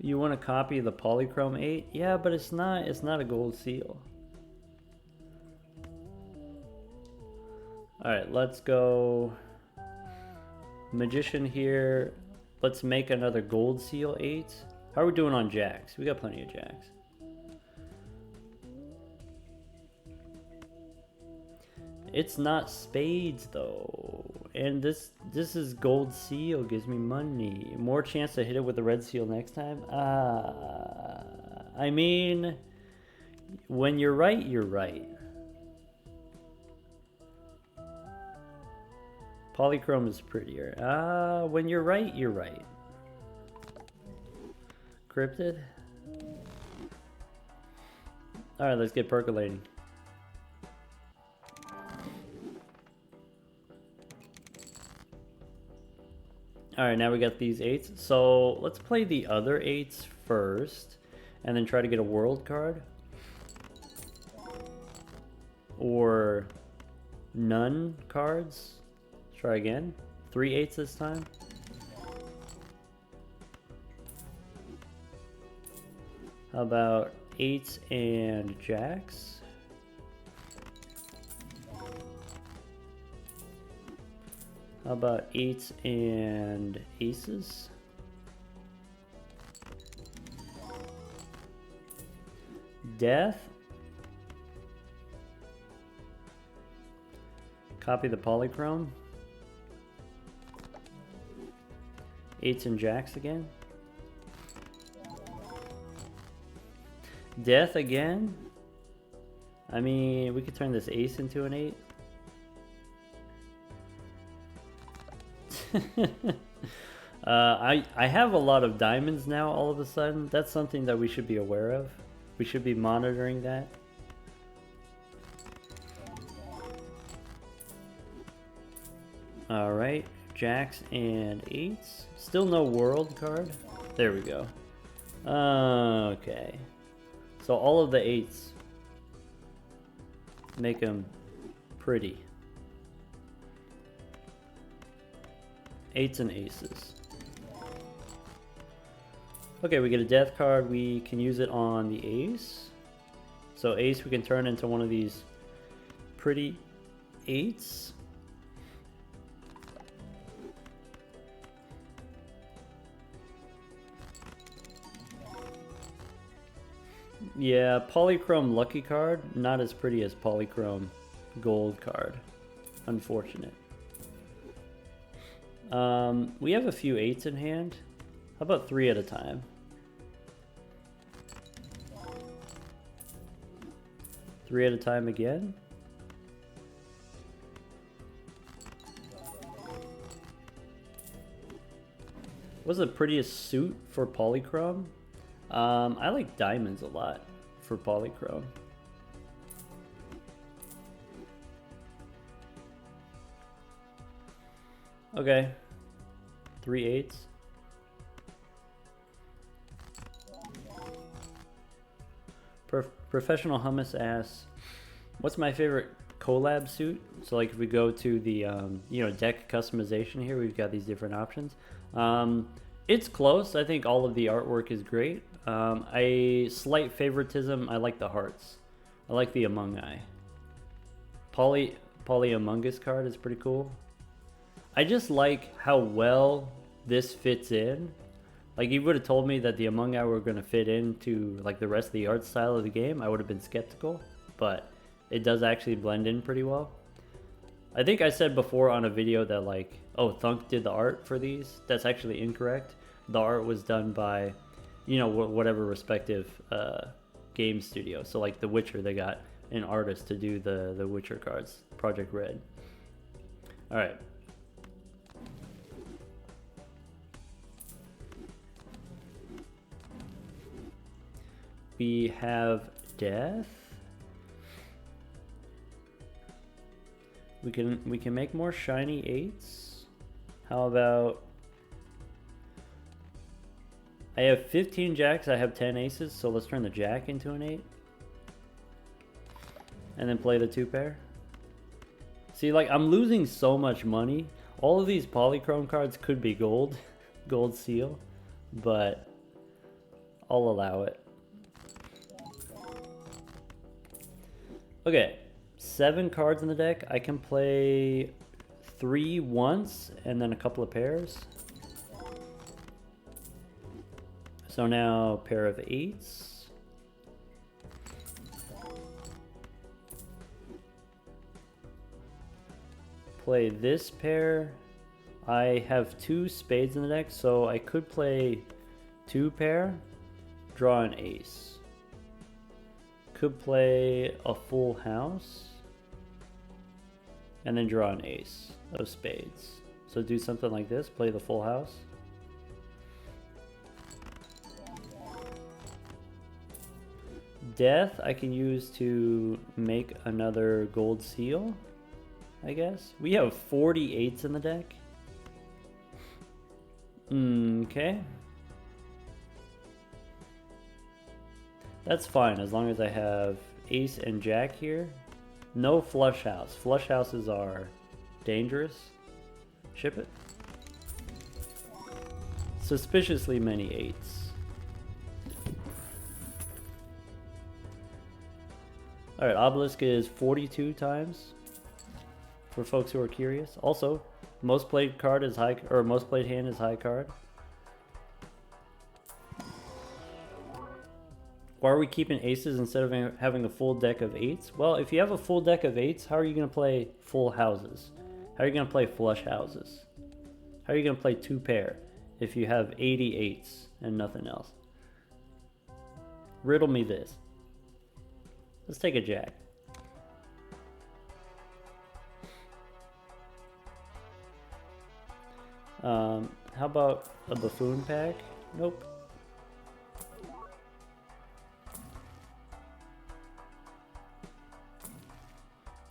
You want to copy the polychrome 8? Yeah, but it's not a gold seal. Alright, let's go magician here. Let's make another gold seal 8. How are we doing on jacks? We got plenty of jacks. It's not spades though. And this is gold seal, gives me money. More chance to hit it with the red seal next time? I mean, when you're right, you're right. Polychrome is prettier. When you're right, you're right. Cryptid? Alright, let's get percolating. Alright, now we got these 8s. So let's play the other 8s first, and then try to get a world card. Or none cards. Let's try again. 3 8s this time. How about 8s and jacks? How about 8s and aces? Death? Copy the polychrome. 8s and jacks again. Death again. I mean, we could turn this ace into an 8. I have a lot of diamonds now all of a sudden. That's something that we should be aware of. We should be monitoring that. Alright, jacks and 8s. Still no world card. There we go. Okay. So all of the 8s. Make them pretty. 8s and aces. Okay, we get a death card. We can use it on the ace. So ace we can turn into one of these pretty 8s. Yeah, polychrome lucky card, not as pretty as polychrome gold card. Unfortunate. We have a few 8s in hand. How about 3 at a time? Three at a time again. What's the prettiest suit for polychrome? I like diamonds a lot for polychrome. Okay. 3 8s. Professional Hummus asks, what's my favorite collab suit? So like if we go to the deck customization here, we've got these different options. It's close. I think all of the artwork is great. A slight favoritism, I like the hearts. I like the Among Eye. Poly Among Us card is pretty cool. I just like how well this fits in. Like, you would have told me that the Among Eye were going to fit into like the rest of the art style of the game, I would have been skeptical, but it does actually blend in pretty well. I think I said before on a video that like, oh, Thunk did the art for these. That's actually incorrect. The art was done by, whatever respective game studio. So like The Witcher, they got an artist to do the Witcher cards, Project Red. All right. We have death. We can make more shiny 8s. How about, I have 15 jacks, I have 10 aces, so let's turn the jack into an 8. And then play the 2 pair. See, like, I'm losing so much money. All of these polychrome cards could be gold, gold seal, but I'll allow it. Okay, 7 cards in the deck. I can play 3 once and then a couple of pairs. So now pair of 8s. Play this pair. I have 2 spades in the deck, so I could play 2 pair, draw an ace. Could play a full house and then draw an ace of spades. So do something like this, play the full house. Death I can use to make another gold seal, I guess. We have 48s in the deck. Okay. That's fine as long as I have ace and jack here. No flush house. Flush houses are dangerous. Ship it. Suspiciously many 8s. Alright, Obelisk is 42 times. For folks who are curious. Also, most played card is high, or most played hand is high card. Why are we keeping aces instead of having a full deck of eights? Well, if you have a full deck of eights, how are you going to play full houses? How are you going to play flush houses? How are you going to play two pair if you have 88s and nothing else? Riddle me this. Let's take a jack. How about a buffoon pack? Nope.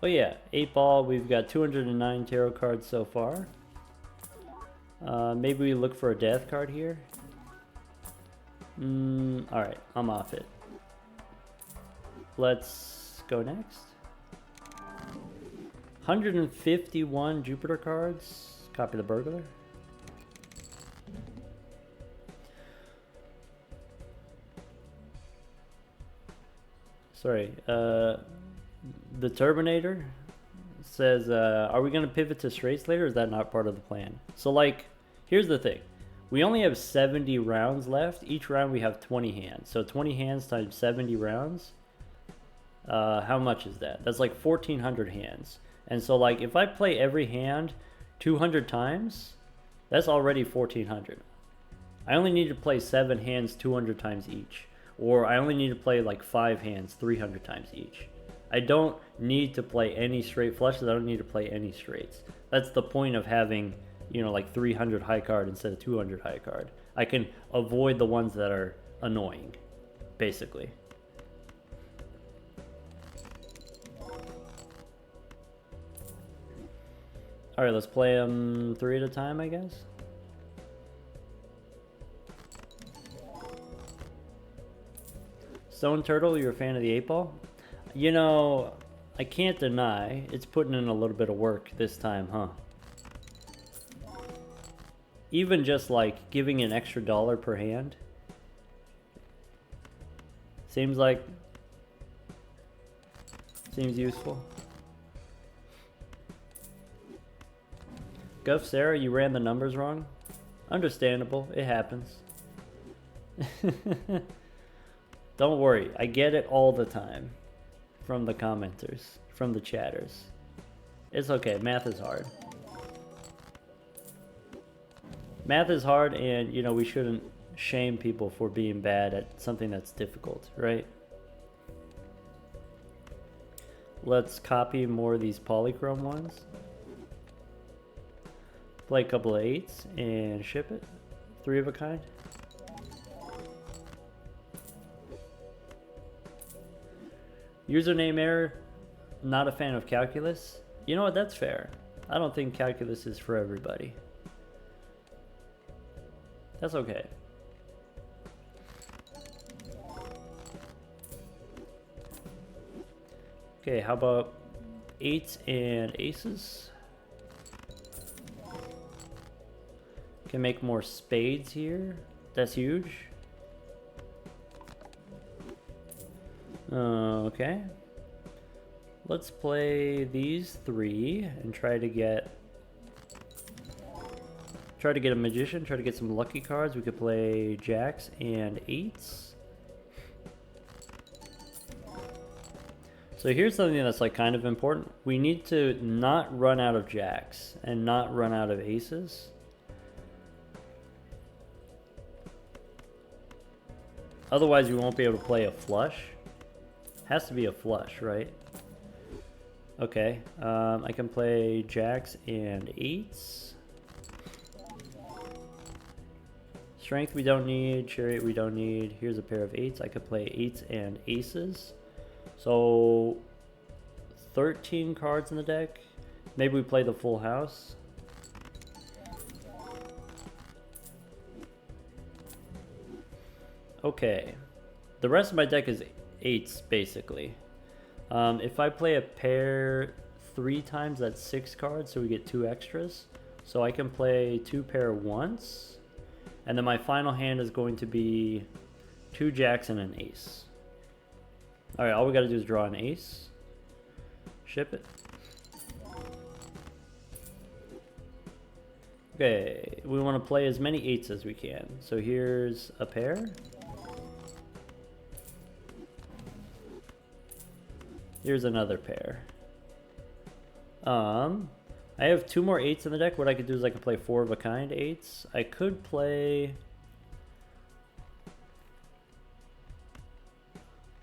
Oh yeah, 8-ball, we've got 209 tarot cards so far. Maybe we look for a death card here. Alright, I'm off it. Let's go next. 151 Jupiter cards. Copy the burglar. Sorry, the Turbinator says, are we going to pivot to straights later, or is that not part of the plan? So, like, here's the thing. We only have 70 rounds left. Each round we have 20 hands. So 20 hands times 70 rounds. How much is that? That's like 1,400 hands. And so, like, if I play every hand 200 times, that's already 1,400. I only need to play 7 hands 200 times each. Or I only need to play like 5 hands 300 times each. I don't need to play any straight flushes. I don't need to play any straights. That's the point of having, you know, like 300 high card instead of 200 high card. I can avoid the ones that are annoying, basically. All right, let's play them 3 at a time, I guess. Stone Turtle, you're a fan of the 8-ball? You know, I can't deny it's putting in a little bit of work this time, huh? Even just like giving an extra $1 per hand seems useful. Guff Sarah, you ran the numbers wrong. Understandable, it happens. Don't worry, I get it all the time from the commenters, from the chatters. It's okay, math is hard. Math is hard, and you know, we shouldn't shame people for being bad at something that's difficult, right? Let's copy more of these polychrome ones. Play a couple of 8s and ship it. 3 of a kind. Username error, not a fan of calculus. You know what, that's fair. I don't think calculus is for everybody. That's okay. Okay, how about 8s and aces? Can make more spades here. That's huge. Okay. Let's play these 3 and try to get a magician, try to get some lucky cards. We could play jacks and 8s. So here's something that's like kind of important. We need to not run out of jacks and not run out of aces. Otherwise we won't be able to play a flush. Has to be a flush, right? Okay, I can play jacks and 8s. Strength we don't need, chariot we don't need. Here's a pair of 8s. I could play 8s and aces. So 13 cards in the deck. Maybe we play the full house. Okay, the rest of my deck is 8s basically. If I play a pair 3 times, that's 6 cards, so we get 2 extras. So I can play 2 pair once, and then my final hand is going to be 2 jacks and an ace. All right, all we got to do is draw an ace, ship it. Okay, we want to play as many 8s as we can. So here's a pair. Here's another pair. I have 2 more 8s in the deck. What I could do is I could play 4 of a kind 8s. I could play...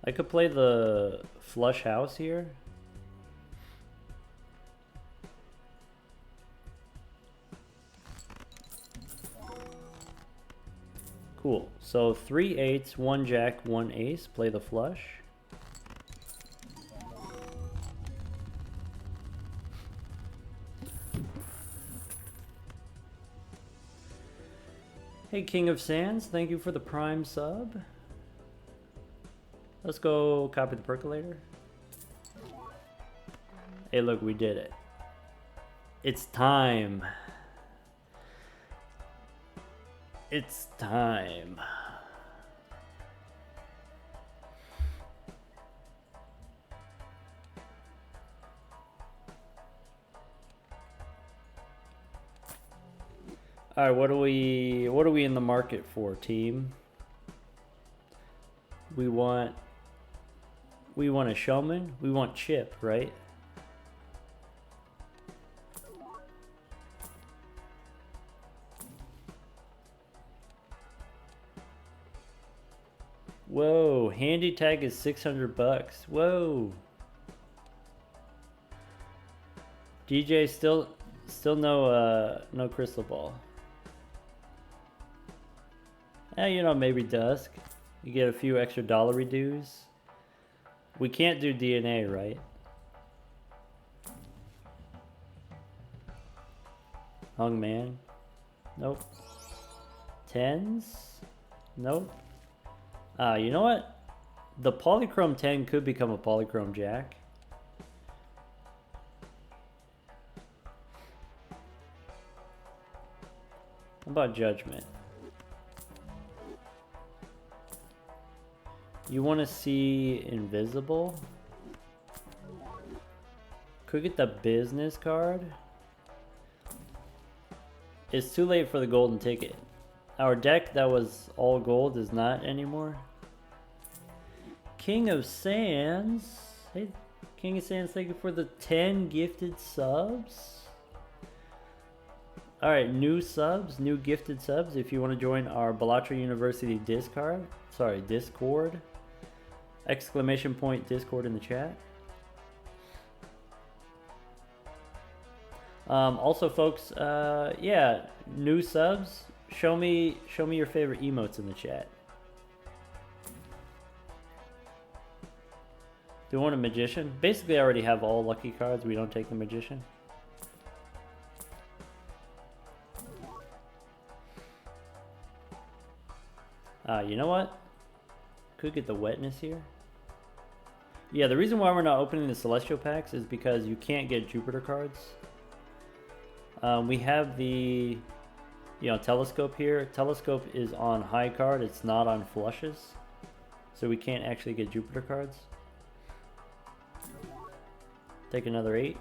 I could play the flush house here. Cool. So 3 8s, 1 jack, 1 ace. Play the flush. Hey, King of Sands, thank you for the Prime sub. Let's go copy the percolator. Hey, look, we did it. It's time. It's time. All right, what are we in the market for, team? We want a showman. We want chip, right? Whoa, handy tag is 600 bucks. Whoa. DJ still no crystal ball. You know, maybe Dusk. You get a few extra dollar dues. We can't do DNA, right? Hung man. Nope. Tens? Nope. You know what? The polychrome 10 could become a polychrome jack. How about judgment? You want to see invisible? Could get the business card. It's too late for the golden ticket. Our deck that was all gold is not anymore. King of Sands. Hey, King of Sands, thank you for the 10 gifted subs. Alright, new subs, new gifted subs. If you want to join our Balatro University Discord. Exclamation point Discord in the chat. Also, folks, yeah, new subs. Show me your favorite emotes in the chat. Do you want a magician? Basically, I already have all lucky cards. We don't take the magician. You know what? Could get the wetness here. Yeah, the reason why we're not opening the Celestial packs is because you can't get Jupiter cards. We have the, Telescope here. Telescope is on high card. It's not on flushes. So we can't actually get Jupiter cards. Take another 8.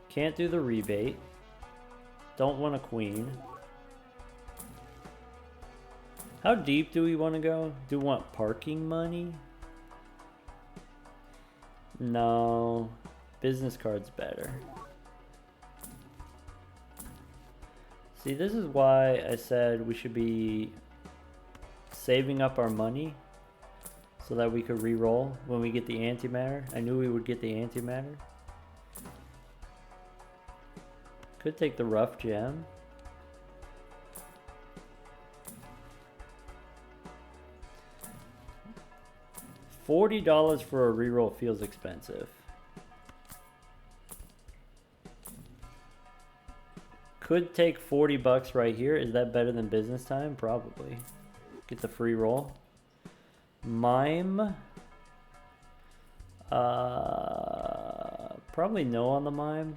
Can't do the rebate. Don't want a queen. How deep do we want to go? Do we want parking money? No. Business card's better. See, this is why I said we should be saving up our money so that we could re-roll when we get the antimatter. I knew we would get the antimatter. Could take the rough gem. $40 for a reroll feels expensive. Could take 40 bucks right here. Is that better than business time? Probably. Get the free roll. Mime. Probably no on the mime.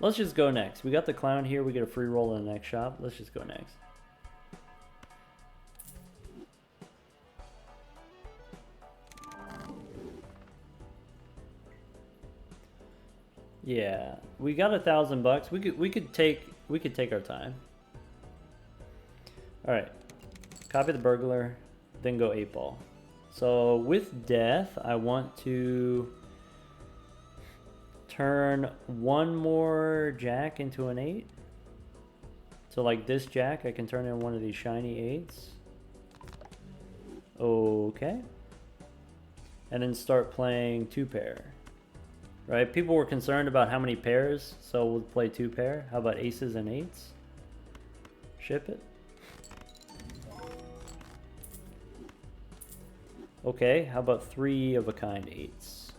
Let's just go next. We got the clown here. We get a free roll in the next shop. Let's just go next. Yeah, we got $1,000. We could take our time. All right, copy the burglar. then go 8-ball. So with death, I want to turn one more jack into an 8. So like this jack, I can turn in one of these shiny 8s. Okay. And then start playing 2-pair. Right? People were concerned about how many pairs, so we'll play 2-pair. How about aces and 8s? Ship it. Okay, how about 3 of a kind 8s?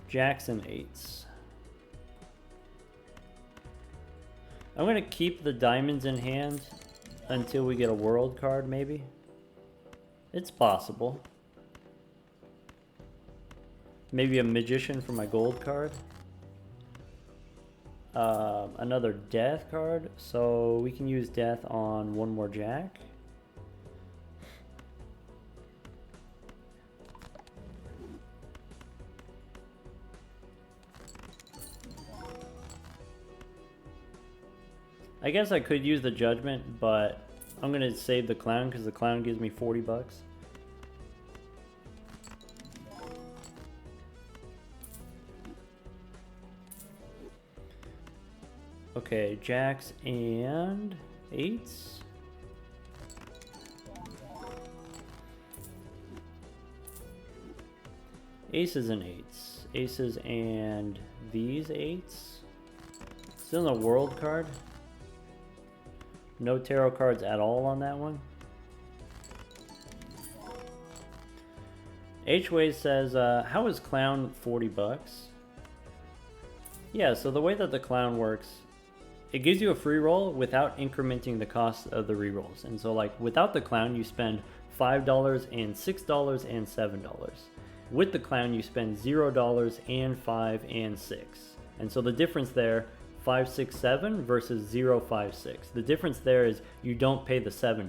Jacks and 8s. I'm gonna keep the diamonds in hand until we get a world card, maybe. It's possible. Maybe a magician for my gold card. Another death card, so we can use death on one more jack. I guess I could use the judgment, but I'm gonna save the clown because the clown gives me 40 bucks. Okay, jacks and 8s. Aces and 8s. Aces and these 8s. Still no world card. No tarot cards at all on that one. H-Way says, how is clown 40 bucks? Yeah, so the way that the clown works, it gives you a free roll without incrementing the cost of the rerolls. And so like without the clown, you spend $5 and $6 and $7. With the clown, you spend $0 and $5 and $6. And so the difference there, 5, 6, 7 versus 0, 5, 6. The difference there is you don't pay the $7.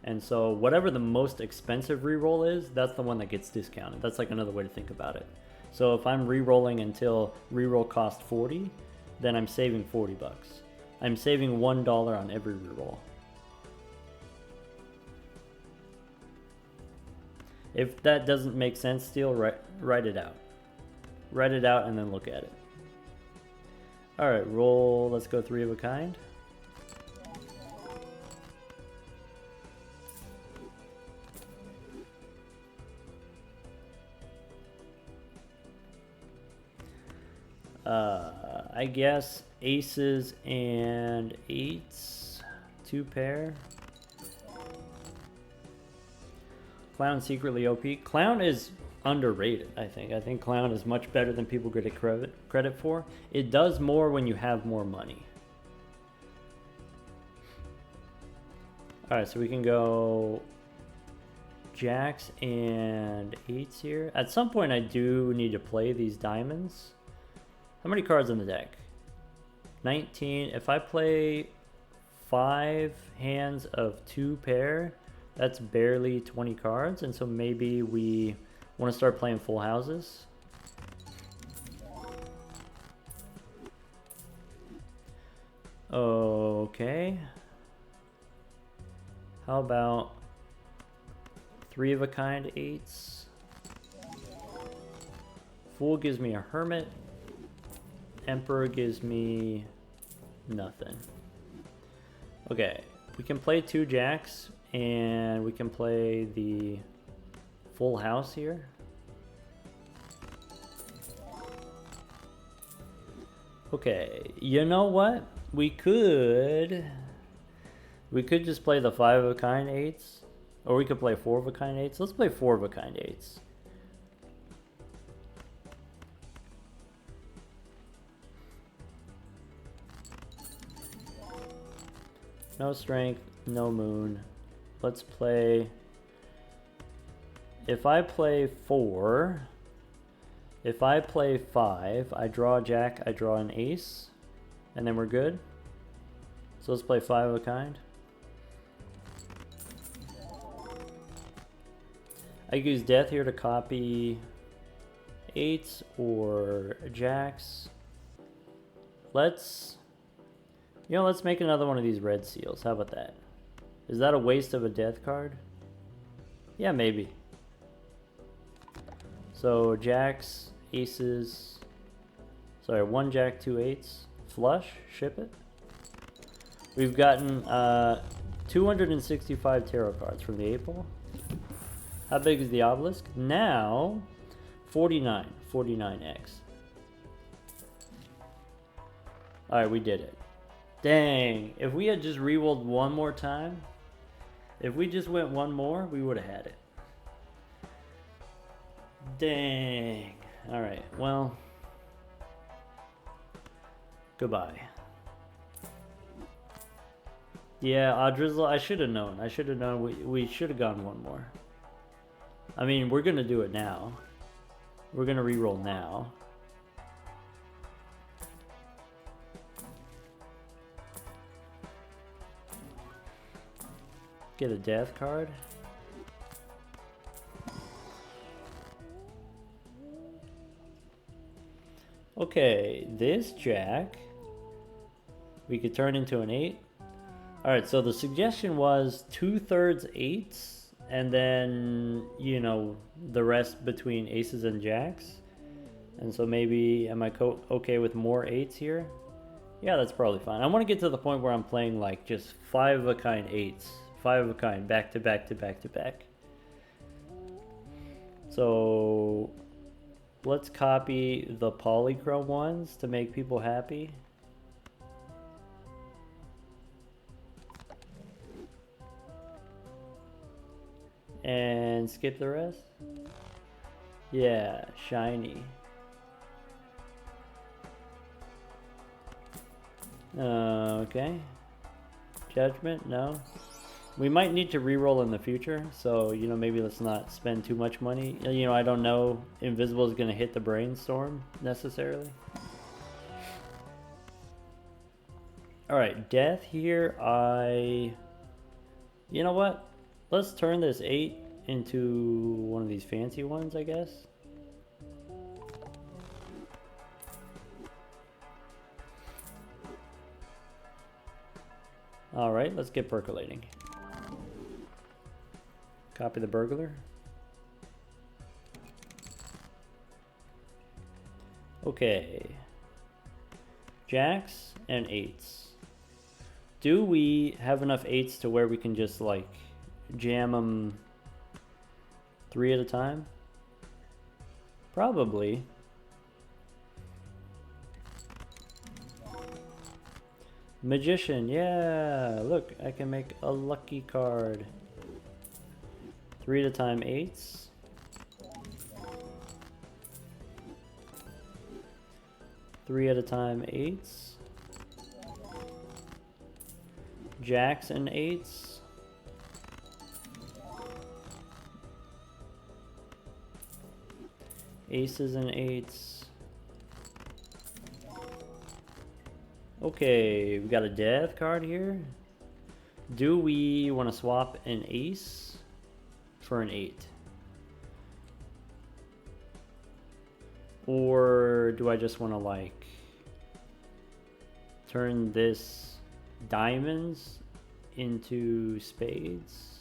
And so whatever the most expensive reroll is, that's the one that gets discounted. That's like another way to think about it. So if I'm rerolling until reroll cost 40, then I'm saving 40 bucks. I'm saving $1 on every reroll. If that doesn't make sense still, write it out. Write it out and then look at it. Alright, roll, let's go 3 of a kind. I guess aces and 8s, 2-pair. Clown secretly OP. Clown is underrated, I think. I think clown is much better than people get credit for. It does more when you have more money. Alright, so we can go jacks and 8s here. At some point I do need to play these diamonds. How many cards in the deck? 19. If I play 5 hands of 2-pair, that's barely 20 cards. And so maybe we want to start playing full houses. Okay. How about 3 of a kind 8s? Fool gives me a hermit. Emperor gives me nothing. Okay, we can play 2 jacks and we can play the full house here. Okay, you know what? We could just play the 5 of a kind 8s, or we could play 4 of a kind 8s. Let's play 4 of a kind 8s. No strength, no moon. Let's play... If I play 4, if I play 5, I draw a jack, I draw an ace, and then we're good. So let's play 5 of a kind. I could use death here to copy 8s or jacks. Let's You know, let's make another one of these red seals. How about that? Is that a waste of a death card? Yeah, maybe. So jacks, aces. Sorry, 1 jack, 2 eights. Flush, ship it. We've gotten 265 tarot cards from the 8 ball. How big is the obelisk? Now, 49. 49x. Alright, we did it. Dang, if we had just re-rolled one more time, if we just went one more, we would have had it. Dang. Alright, well, goodbye. Yeah, Drizzle, I should have known. I should have known. We should have gone one more. I mean, we're going to do it now. We're going to re-roll now. Get a death card. Okay, this jack we could turn into an 8. Alright, so the suggestion was 2/3 8s and then, you know, the rest between aces and jacks. And so maybe, am I okay with more 8s here? Yeah, that's probably fine. I want to get to the point where I'm playing like just 5 of a kind 8s. 5 of a kind, back to back to back to back. So let's copy the polychrome ones to make people happy. And skip the rest? Yeah, shiny. Okay. Judgment? No. We might need to re-roll in the future, so, you know, maybe let's not spend too much money. You know, I don't know Invisible is going to hit the Brainstorm, necessarily. Alright, death here, you know what? Let's turn this 8 into one of these fancy ones, I guess. Alright, let's get percolating. Copy the burglar. Okay. Jacks and 8s. Do we have enough 8s to where we can just like jam them 3 at a time? Probably. Magician, yeah. Look, I can make a lucky card. 3 at a time 8s. Three at a time 8s. Jacks and 8s. Aces and 8s. Okay, we got a death card here. Do we want to swap an ace for an 8? Or do I just want to like turn this diamonds into spades?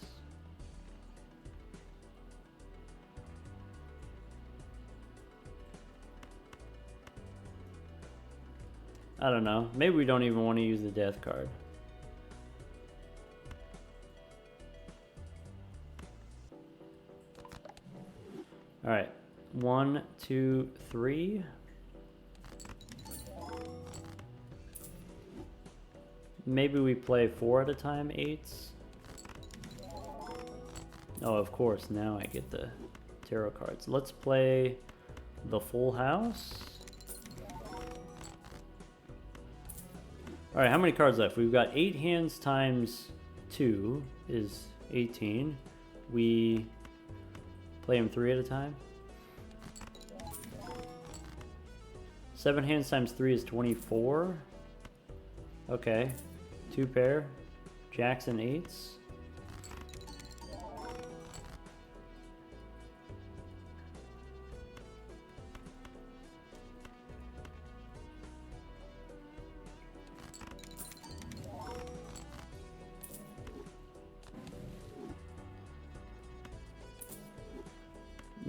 I don't know. Maybe we don't even want to use the death card. All right. 1, 2, 3. Maybe we play 4 at a time 8s. Oh, of course. Now I get the tarot cards. Let's play the full house. All right, how many cards left? We've got 8 hands times 2 is 18. We play them 3 at a time. 7 hands times 3 is 24. Okay, 2 pair, jacks and 8s.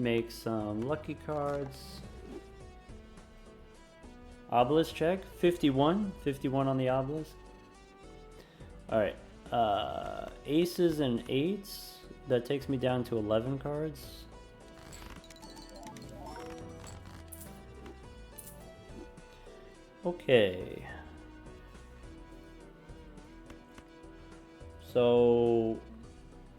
make some lucky cards. Obelisk check, 51. 51 on the obelisk. Alright, aces and eights. That takes me down to 11 cards. Okay. So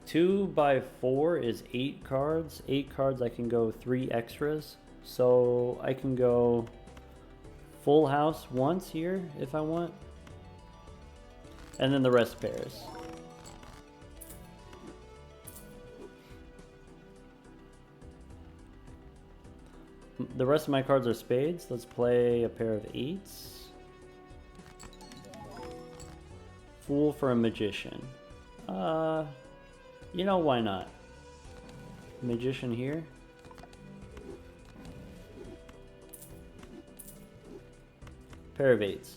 2 by 4 is 8 cards. 8 cards, I can go 3 extras. So I can go full house once here if I want. And then the rest pairs. The rest of my cards are spades. Let's play a pair of eights. Fool for a magician. You know, why not? Magician here. Pair of eights.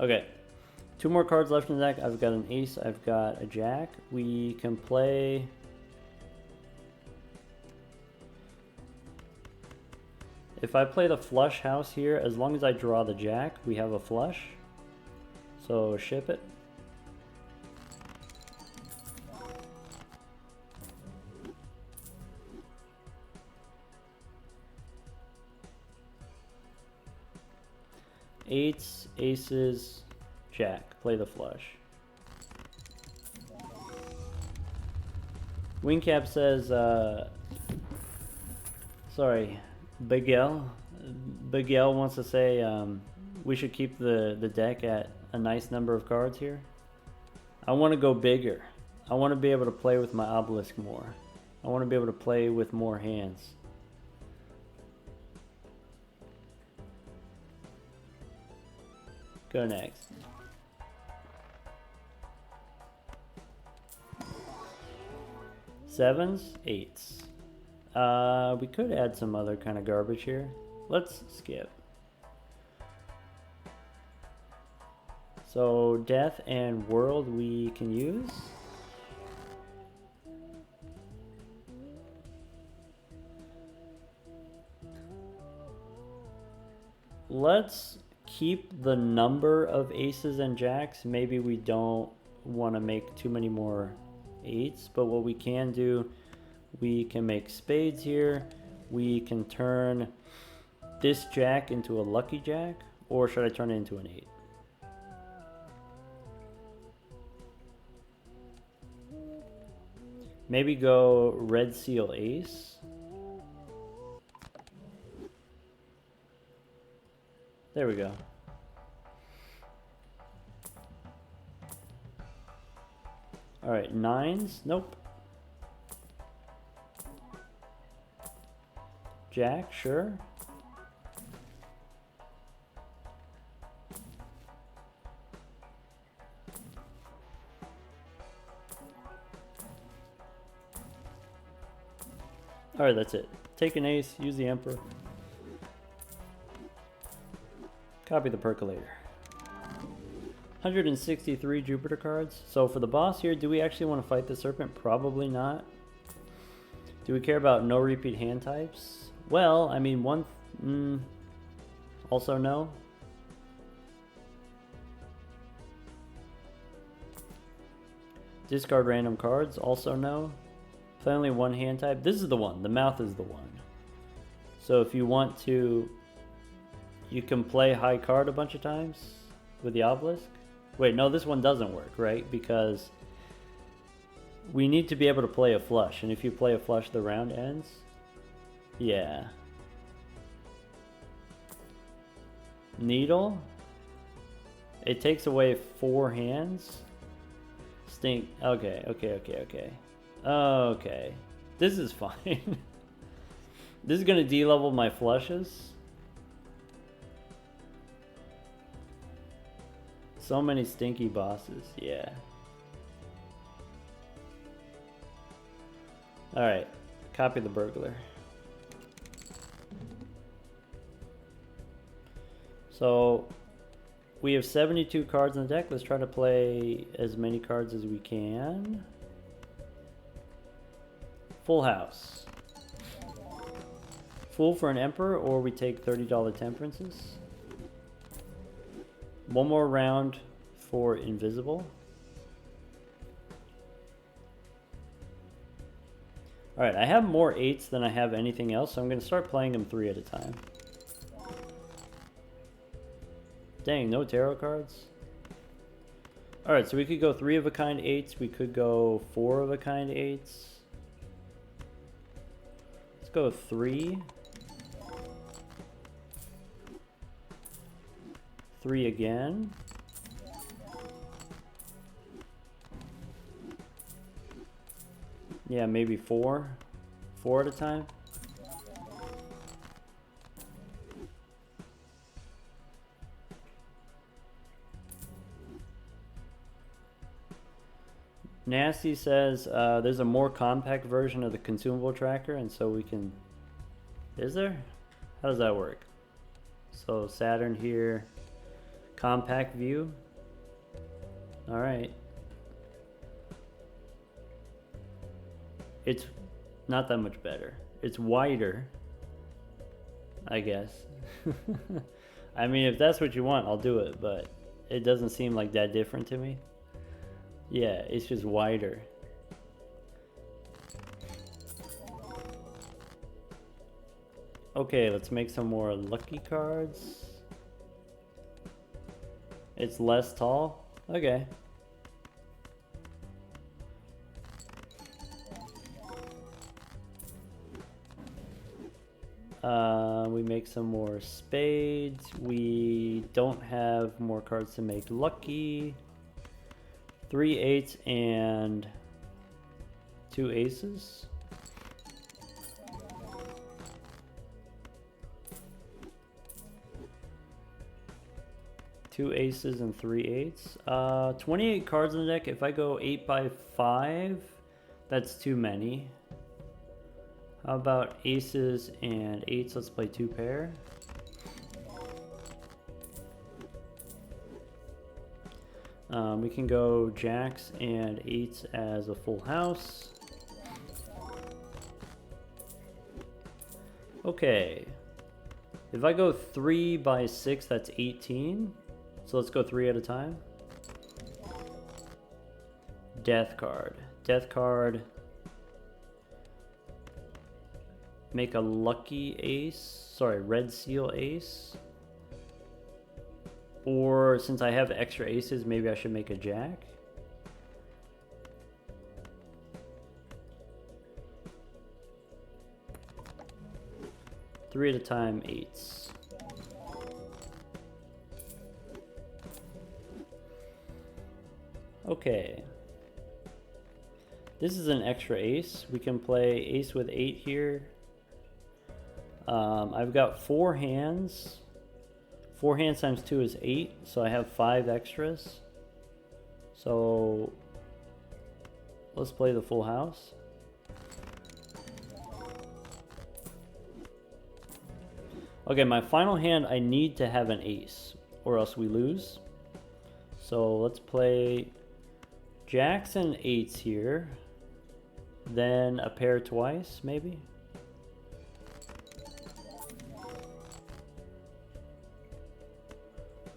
Okay. 2 more cards left in the deck. I've got an ace, I've got a jack. We can play... If I play the flush house here, as long as I draw the jack, we have a flush. So ship it. Eights, aces, jack. Play the flush. Wingcap says, sorry, Bigel wants to say we should keep the deck at a nice number of cards here. I want to go bigger. I want to be able to play with my obelisk more. I want to be able to play with more hands. Go next. Sevens, eights. We could add some other kind of garbage here. Let's skip. So death and world we can use. Let's keep the number of aces and jacks. Maybe we don't want to make too many more eights, but what we can do, we can make spades here. We can turn this jack into a lucky jack, or should I turn it into an 8? Maybe go red seal ace. There we go. All right, nines, nope. Jack, sure. All right, that's it. Take an ace, use the emperor. Copy the percolator. 163 Jupiter cards. So for the boss here, do we actually want to fight the serpent? Probably not. Do we care about no repeat hand types? Well, I mean, also no. Discard random cards, also no. Play only one hand type. This is the one. The mouth is the one. So if you want to, you can play high card a bunch of times with the obelisk. Wait, no, this one doesn't work, right? Because we need to be able to play a flush. And if you play a flush, the round ends. Yeah. Needle. It takes away 4 hands. Stink. Okay. Okay. This is fine. This is going to de-level my flushes. So many stinky bosses. Yeah. Alright. Copy the burglar. So We have 72 cards in the deck. Let's try to play as many cards as we can. Full house. Fool for an emperor, or we take $30 temperances. One more round for invisible. Alright, I have more 8s than I have anything else, so I'm going to start playing them 3 at a time. Dang, no tarot cards? Alright, so we could go 3 of a kind 8s, we could go 4 of a kind 8s. Let's go 3. 3 again. Yeah, maybe 4. 4 at a time. Nasty says there's a more compact version of the consumable tracker, and so we can... Is there? How does that work? So Saturn here, compact view. All right. It's not that much better. It's wider, I guess. I mean, if that's what you want, I'll do it, but it doesn't seem like that different to me. Yeah, it's just wider. Okay, let's make some more lucky cards. It's less tall? Okay. We make some more spades. We don't have more cards to make lucky. 3 8s and 2 aces. Two aces and 3 8s. 28 cards in the deck. If I go 8 by 5, that's too many. How about aces and 8s? Let's play 2 pair. We can go jacks and 8s as a full house. Okay. If I go 3 by 6, that's 18. So let's go 3 at a time. Death card. Death card. Make a lucky ace. Sorry, red seal ace. Or since I have extra aces, maybe I should make a jack. Three at a time, 8s. Okay. This is an extra ace. We can play ace with 8 here. I've got 4 hands. 4 hands times 2 is 8, so I have 5 extras. So let's play the full house. Okay, my final hand, I need to have an ace, or else we lose. So let's play jacks and 8s here. Then a pair twice, maybe?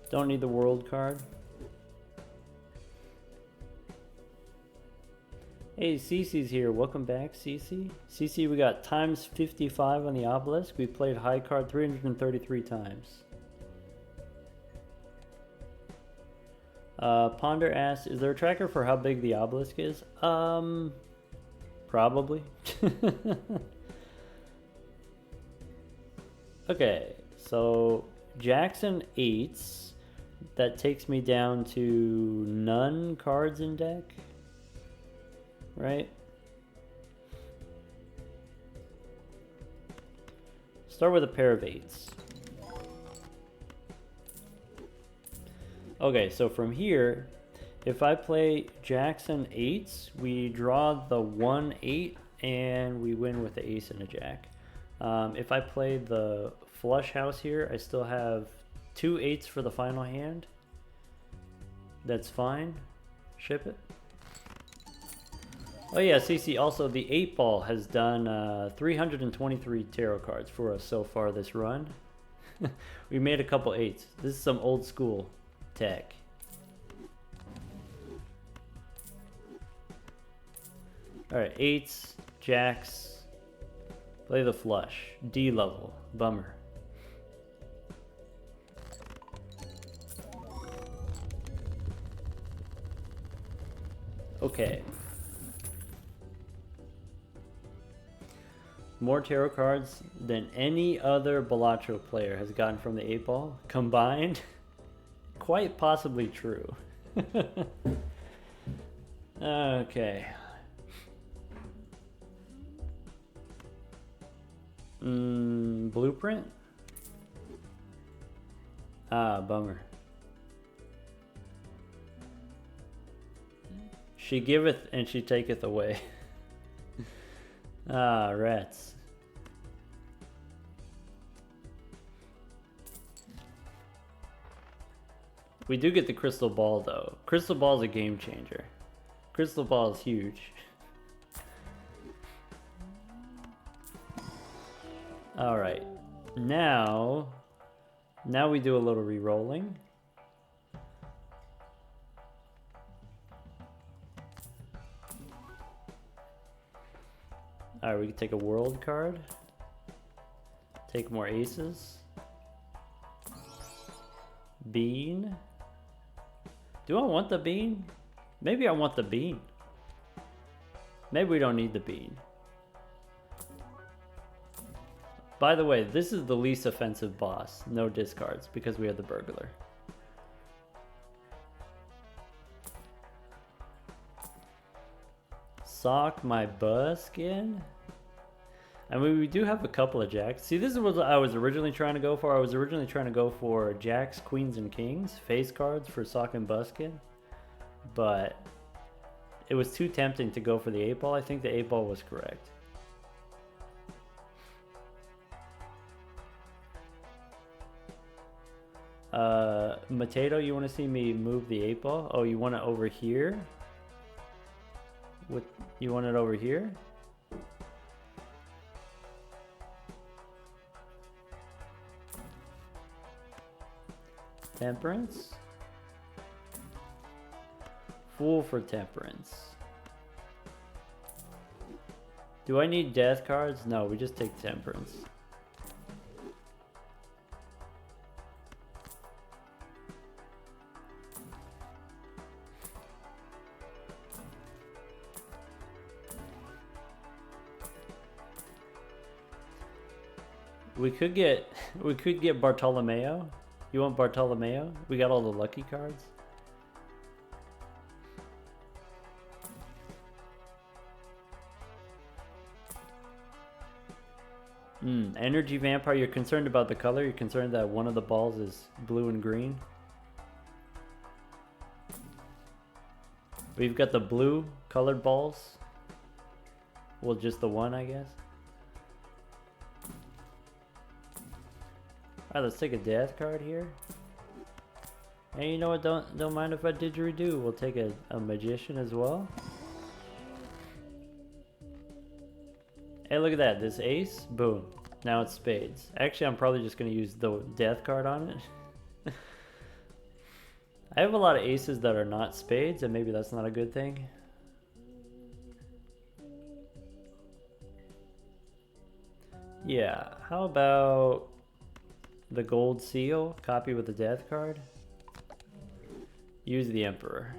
Don't need the world card. Hey, Cece's here. Welcome back, Cece. Cece, we got times 55 on the Obelisk. We played high card 333 times. Ponder asks, is there a tracker for how big the Obelisk is? Probably. Okay, so jacks and 8s. That takes me down to none cards in deck, right? Start with a pair of 8s. Okay, so from here, if I play jacks and 8s, we draw the 1 8 and we win with the ace and a jack. If I play the flush house here, I still have 2 8s for the final hand. That's fine. Ship it. Oh yeah, CC, also the 8-ball has done 323 tarot cards for us so far this run. We made a couple 8s. This is some old school tech. Alright, 8s, jacks. Play the flush. D level. Bummer. Okay. More tarot cards than any other Balatro player has gotten from the 8-ball combined. Quite possibly true. Okay. Blueprint? Ah, bummer. She giveth and she taketh away. Ah, rats. We do get the crystal ball though. Crystal ball is a game changer. Crystal ball is huge. Alright. Now we do a little re-rolling. Alright, we can take a world card. Take more aces. Bean. Do I want the bean? Maybe I want the bean. Maybe we don't need the bean. By the way, this is the least offensive boss. No discards because we have the burglar. Sock my buskin. I mean, we do have a couple of jacks. See, this is what I was originally trying to go for. I was originally trying to go for jacks, queens, and kings. Face cards for sock and buskin. But it was too tempting to go for the 8-ball. I think the 8-ball was correct. Mateto, you want to see me move the 8-ball? Oh, you want it over here? What, you want it over here? Temperance? Fool for temperance. Do I need death cards? No, we just take temperance. We could get Bartolomeo. You want Bartolomeo? We got all the lucky cards. Energy vampire. You're concerned about the color. You're concerned that one of the balls is blue and green. We've got the blue colored balls. Well, just the one, I guess. Alright, let's take a death card here. And you know what, don't mind if I didgeridoo. We'll take a magician as well. Hey, look at that, this ace, boom. Now it's spades. Actually, I'm probably just gonna use the death card on it. I have a lot of aces that are not spades, and maybe that's not a good thing. Yeah, how about the gold seal, copy with the death card? Use the emperor.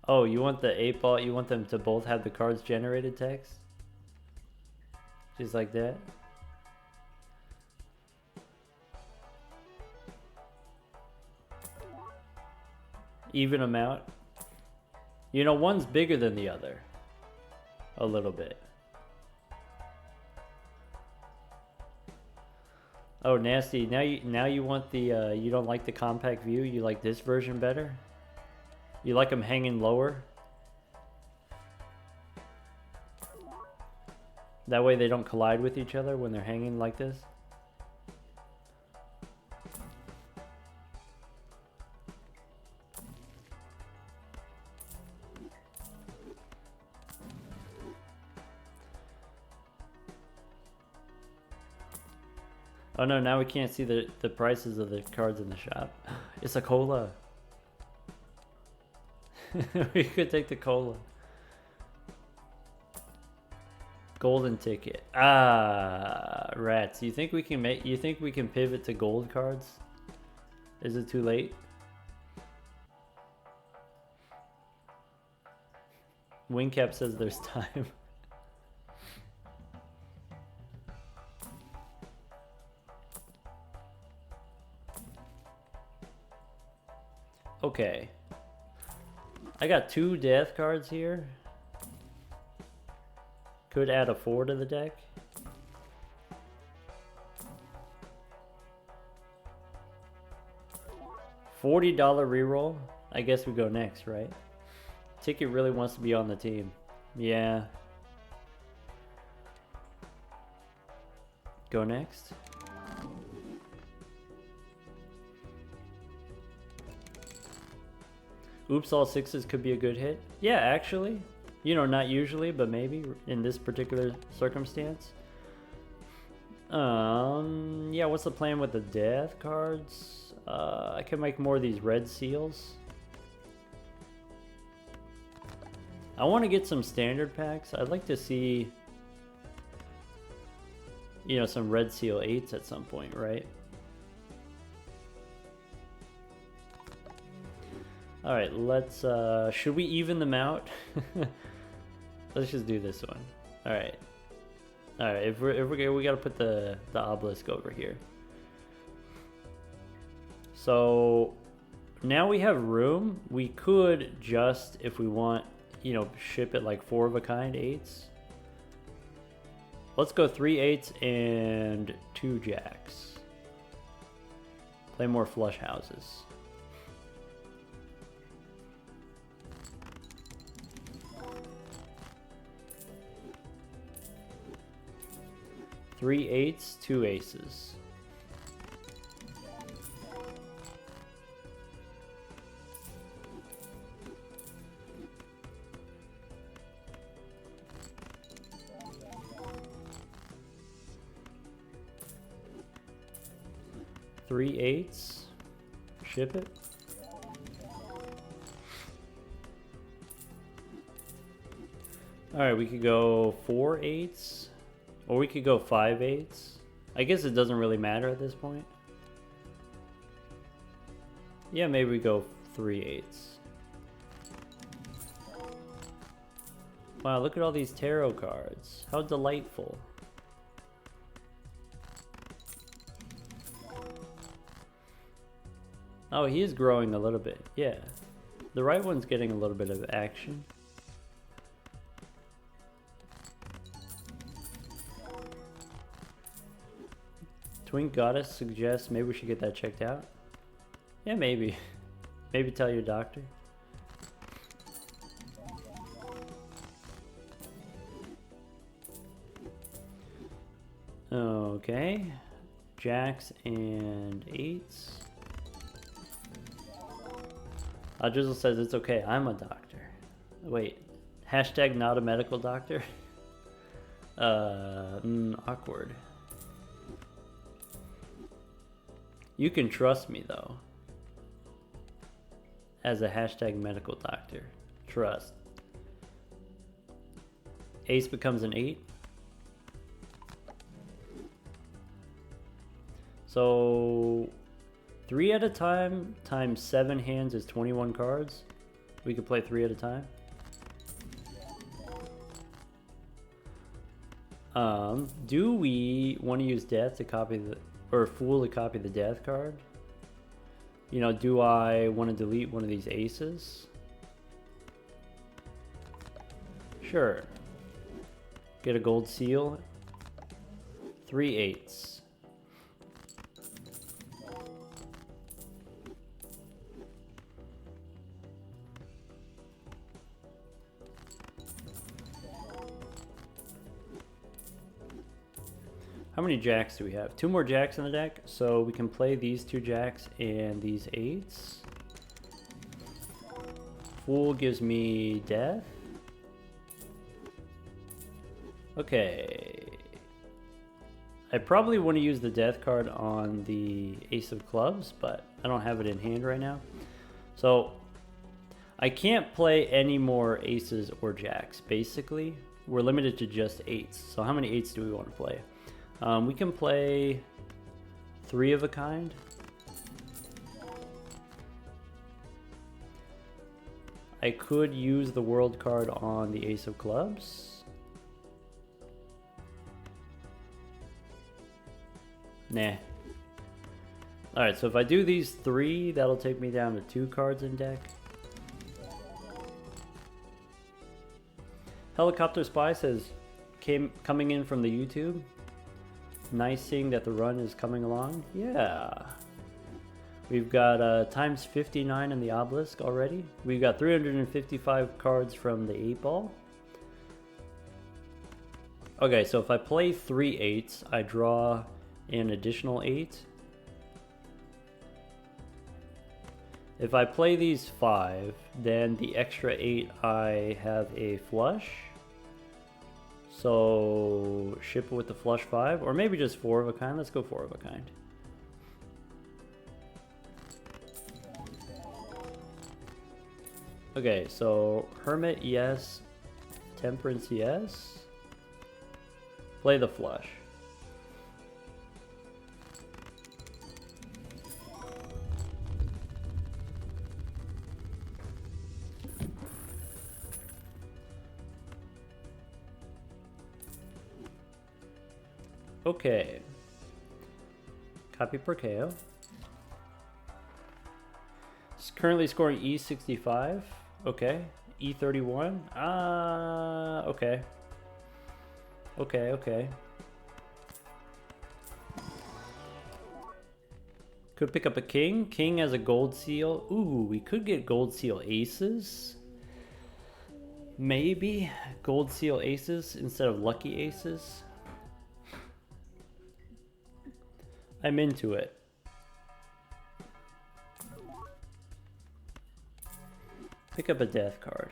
Oh, you want the 8-ball, you want them to both have the cards generated text? Just like that? Even amount? You know, one's bigger than the other. A little bit. Oh, nasty. Now you want the, you don't like the compact view? You like this version better? You like them hanging lower? That way they don't collide with each other when they're hanging like this? Oh no, now we can't see the prices of the cards in the shop. It's a cola. We could take the cola. Golden ticket. Ah, rats. You think we can pivot to gold cards? Is it too late? Wingcap says there's time. Okay. I got 2 death cards here. Could add a 4 to the deck. $40 reroll. I guess we go next, right? Ticket really wants to be on the team. Yeah. Go next. Oops, all 6s could be a good hit. Yeah, actually. You know, not usually, but maybe in this particular circumstance. Yeah, what's the plan with the death cards? I can make more of these red seals. I want to get some standard packs. I'd like to see, you know, some red seal 8s at some point, right? All right, let's, should we even them out? Let's just do this one. All right. All right, if we're we got to put the obelisk over here. So now we have room. We could just, if we want, you know, ship it like 4 of a kind 8s. Let's go 3 8s and 2 jacks. Play more flush houses. Three 8s, 2 aces. Three 8s. Ship it. All right, we could go 4 8s. Or we could go 5 8s. I guess it doesn't really matter at this point. Yeah, maybe we go 3 8s. Wow, look at all these tarot cards. How delightful. Oh, he is growing a little bit. Yeah. The right one's getting a little bit of action. Twink Goddess suggests maybe we should get that checked out. Yeah, maybe. Maybe tell your doctor. Okay. Jacks and 8s. Drizzle says it's okay, I'm a doctor. Wait. Hashtag not a medical doctor? Awkward. You can trust me, though. As a hashtag medical doctor. Trust. Ace becomes an 8. So 3 at a time times 7 hands is 21 cards. We could play 3 at a time. Do we want to use death to copy the... or fool to copy the death card? You know, do I want to delete one of these aces? Sure. Get a gold seal. 3 8s. How many jacks do we have? 2 more jacks in the deck, so we can play these 2 jacks and these 8s. Fool gives me death. Okay. I probably want to use the death card on the Ace of Clubs, but I don't have it in hand right now. So I can't play any more aces or jacks. Basically, we're limited to just eights. So how many eights do we want to play? We can play 3 of a kind. I could use the world card on the Ace of Clubs. Nah. Alright, so if I do these 3, that'll take me down to 2 cards in deck. Helicopter Spy says, coming in from the YouTube. Nice seeing that the run is coming along. Yeah. We've got times 59 in the Obelisk already. We've got 355 cards from the 8-ball. Okay, so if I play 3 8s, I draw an additional 8. If I play these 5, then the extra 8 I have a flush. So ship it with the flush 5, or maybe just 4 of a kind. Let's go 4 of a kind. Okay, so Hermit, yes. Temperance, yes. Play the flush. Okay. Copy per KO. It's currently scoring E65. Okay. E31. Okay. Okay. Could pick up a king. King has a gold seal. Ooh, we could get gold seal aces. Maybe gold seal aces instead of lucky aces. I'm into it. Pick up a death card.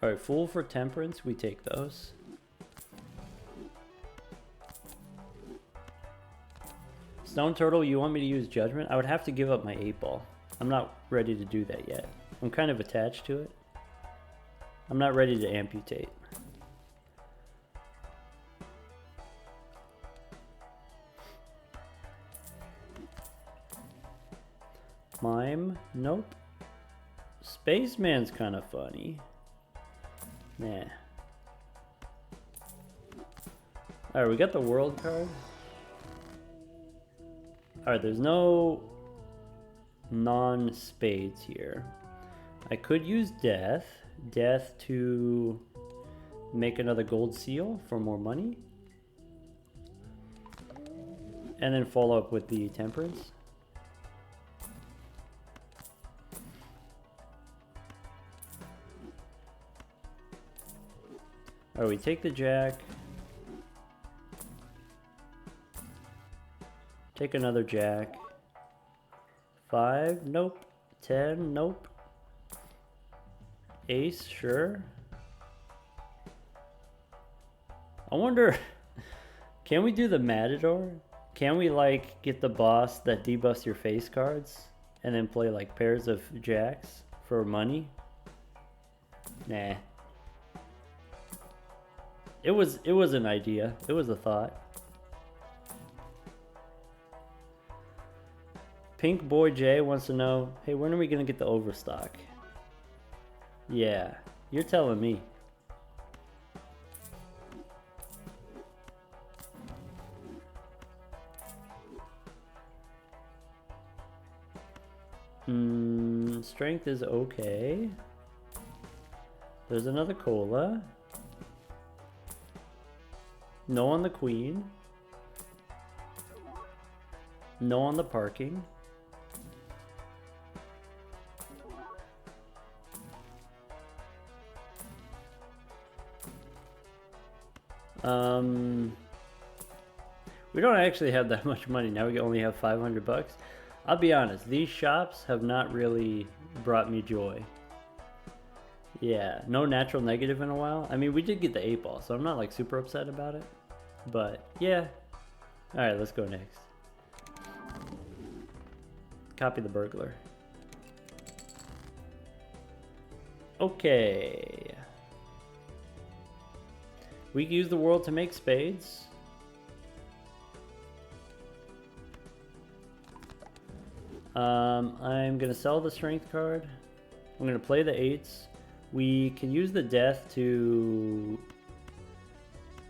Alright, Fool for Temperance, we take those. Stone Turtle, you want me to use Judgment? I would have to give up my 8-ball. I'm not ready to do that yet. I'm kind of attached to it. I'm not ready to amputate. Mime? Nope. Spaceman's kind of funny. Nah. Alright, we got the world card. Alright, there's no non-spades here. I could use death. Death to make another gold seal for more money. And then follow up with the temperance. Alright, we take the jack. Take another jack. 5, nope. 10, nope. Ace, sure. I wonder, can we do the Matador? Can we like get the boss that debuffs your face cards and then play like pairs of jacks for money? Nah. It was an idea. It was a thought. Pink Boy J wants to know, hey, when are we gonna get the overstock? Yeah, you're telling me. Strength is okay. There's another cola. No on the queen. No on the parking. We don't actually have that much money now. We only have 500 bucks. I'll be honest, these shops have not really brought me joy. Yeah, no natural negative in a while. I mean, we did get the 8 ball, so I'm not like super upset about it. But yeah. Alright, let's go next. Copy the burglar. Okay. We can use the world to make spades. I'm gonna sell the strength card. I'm gonna play the 8s. We can use the death to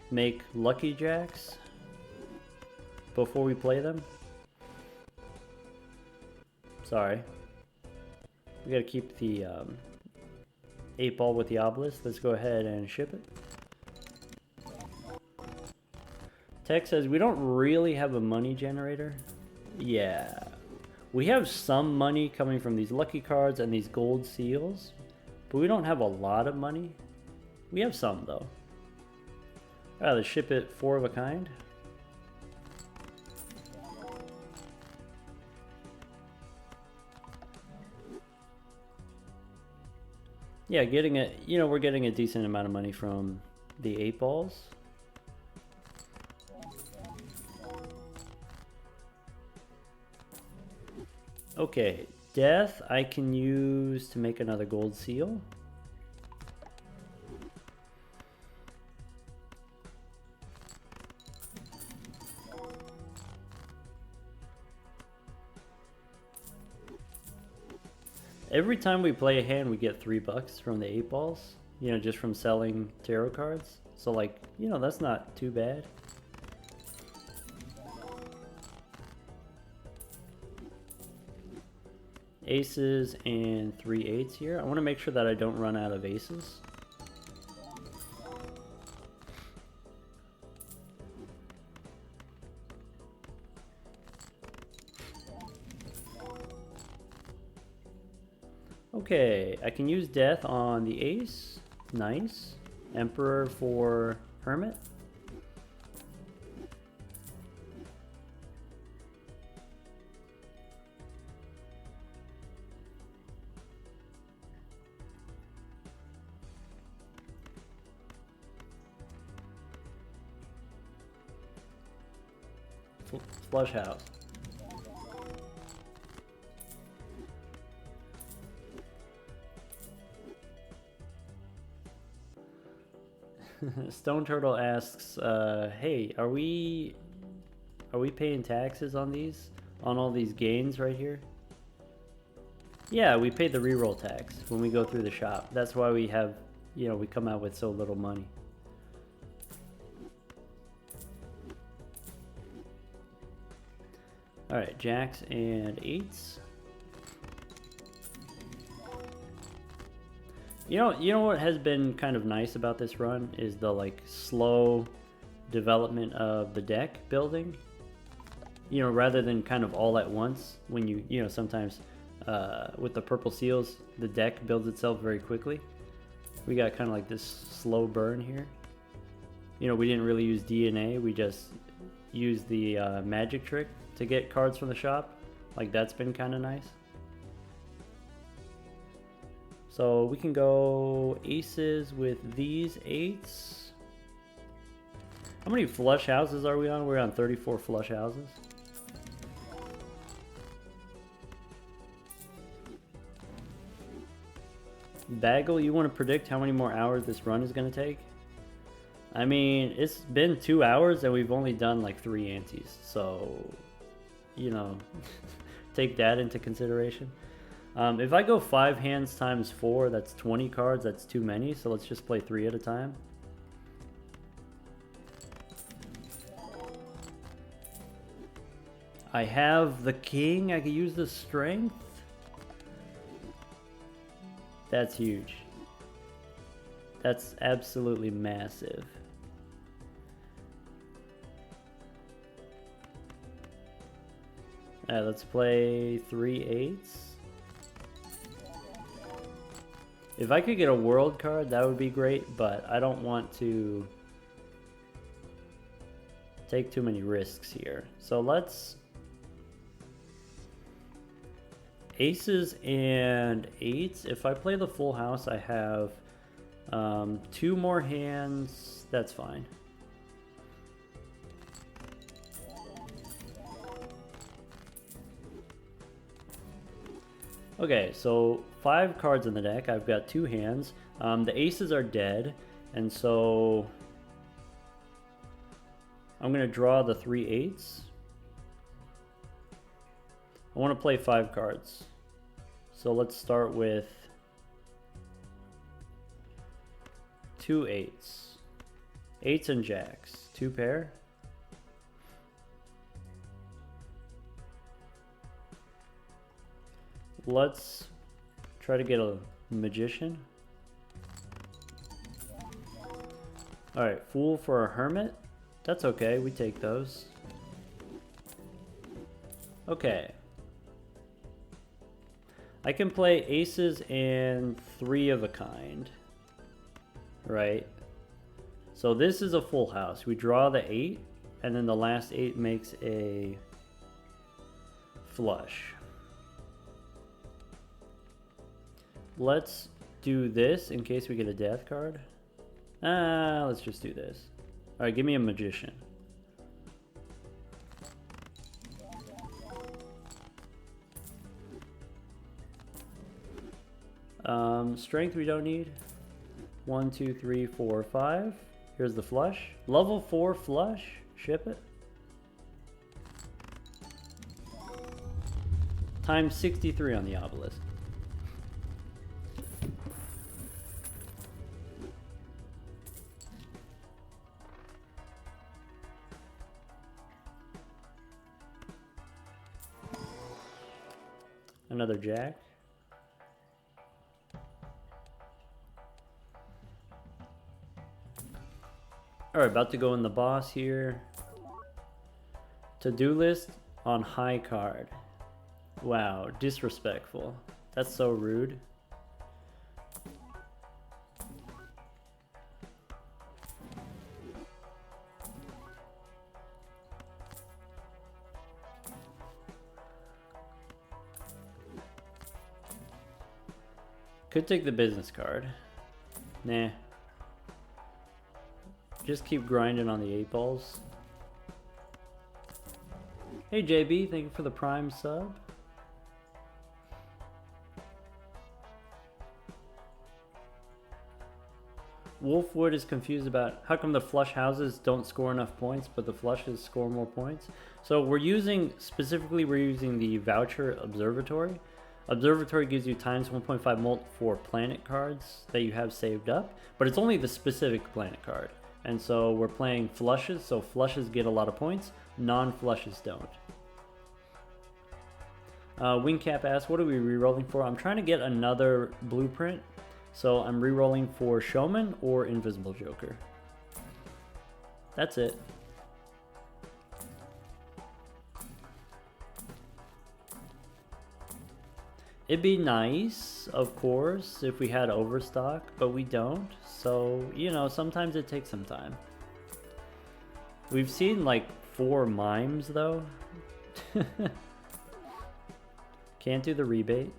make lucky jacks before we play them. Sorry. We gotta keep the 8 ball with the obelisk. Let's go ahead and ship it. Tech says we don't really have a money generator. Yeah. We have some money coming from these lucky cards and these gold seals, but we don't have a lot of money. We have some though. Alright, let's ship it 4 of a kind. Yeah, getting it, you know, we're getting a decent amount of money from the 8 balls. Okay, death I can use to make another gold seal. Every time we play a hand, we get $3 from the 8 balls, you know, just from selling tarot cards. So like, you know, that's not too bad. Aces and 3 8s here. I want to make sure that I don't run out of aces. Okay, I can use death on the ace. Nice. Emperor for hermit. Flush house. Stone Turtle asks, hey, are we paying taxes on these? On all these gains right here? Yeah, we pay the reroll tax when we go through the shop. That's why we have, you know, we come out with so little money. Alright, jacks and 8s. You know what has been kind of nice about this run is the like slow development of the deck building. You know, rather than kind of all at once when you know, sometimes with the purple seals, the deck builds itself very quickly. We got kind of like this slow burn here. You know, we didn't really use DNA, we just used the magic trick to get cards from the shop. Like, that's been kind of nice. So we can go aces with these 8s. How many flush houses are we on? We're on 34 flush houses. Bagel, you want to predict how many more hours this run is going to take? I mean, it's been 2 hours and we've only done like 3 antes, so, you know, take that into consideration. If I go 5 hands times 4, that's 20 cards, that's too many, so let's just play 3 at a time. I have the king, I can use the strength. That's huge. That's absolutely massive. Alright, let's play 3 8s. If I could get a world card, that would be great, but I don't want to take too many risks here. So let's aces and eights. If I play the full house, I have 2 more hands. That's fine. Okay, so 5 cards in the deck. I've got 2 hands. The aces are dead, and so I'm going to draw the 3 eights. I want to play 5 cards. So let's start with 2 eights. Eights and jacks. 2 pair. Let's try to get a magician. Alright, fool for a hermit. That's okay, we take those. Okay. I can play aces and 3 of a kind. Right? So this is a full house. We draw the 8, and then the last 8 makes a flush. Let's do this in case we get a death card. Let's just do this. Alright, give me a magician. Strength we don't need. 1, 2, 3, 4, 5. Here's the flush. Level 4 flush. Ship it. Times 63 on the obelisk. Another jack. Alright, about to go in the boss here. To-do list on high card. Wow, disrespectful. That's so rude. Could take the business card. Nah. Just keep grinding on the 8 balls. Hey JB, thank you for the Prime sub. Wolfwood is confused about how come the flush houses don't score enough points, but the flushes score more points. So we're using the Voucher Observatory. Observatory gives you times 1.5 mult for planet cards that you have saved up, but it's only the specific planet card. And so we're playing flushes, so flushes get a lot of points, non-flushes don't. Wingcap asks, what are we re-rolling for? I'm trying to get another blueprint, so I'm re-rolling for Showman or Invisible Joker. That's it. It'd be nice, of course, if we had overstock, but we don't. So, you know, sometimes it takes some time. We've seen like 4 mimes though. Can't do the rebate.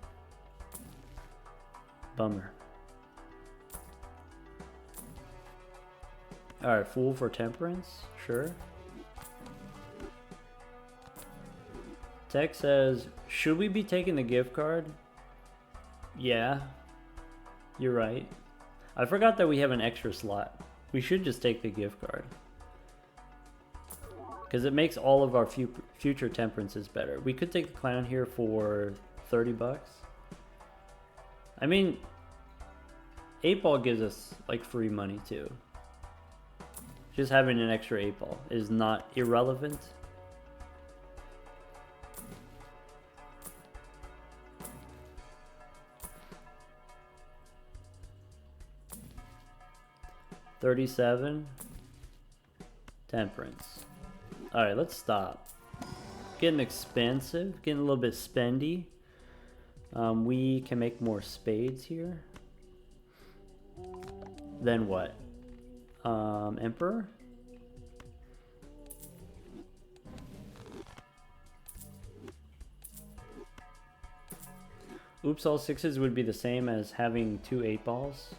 Bummer. Alright, fool for temperance, sure. Tech says, should we be taking the gift card? Yeah, you're right. I forgot that we have an extra slot. We should just take the gift card. Because it makes all of our future temperances better. We could take the clown here for 30 bucks. I mean, 8 ball gives us like free money too. Just having an extra 8 ball is not irrelevant. $37. Temperance. Alright, let's stop. Getting expensive, getting a little bit spendy. We can make more spades here. Then what? Emperor? Oops all sixes would be the same as having 2 8-balls.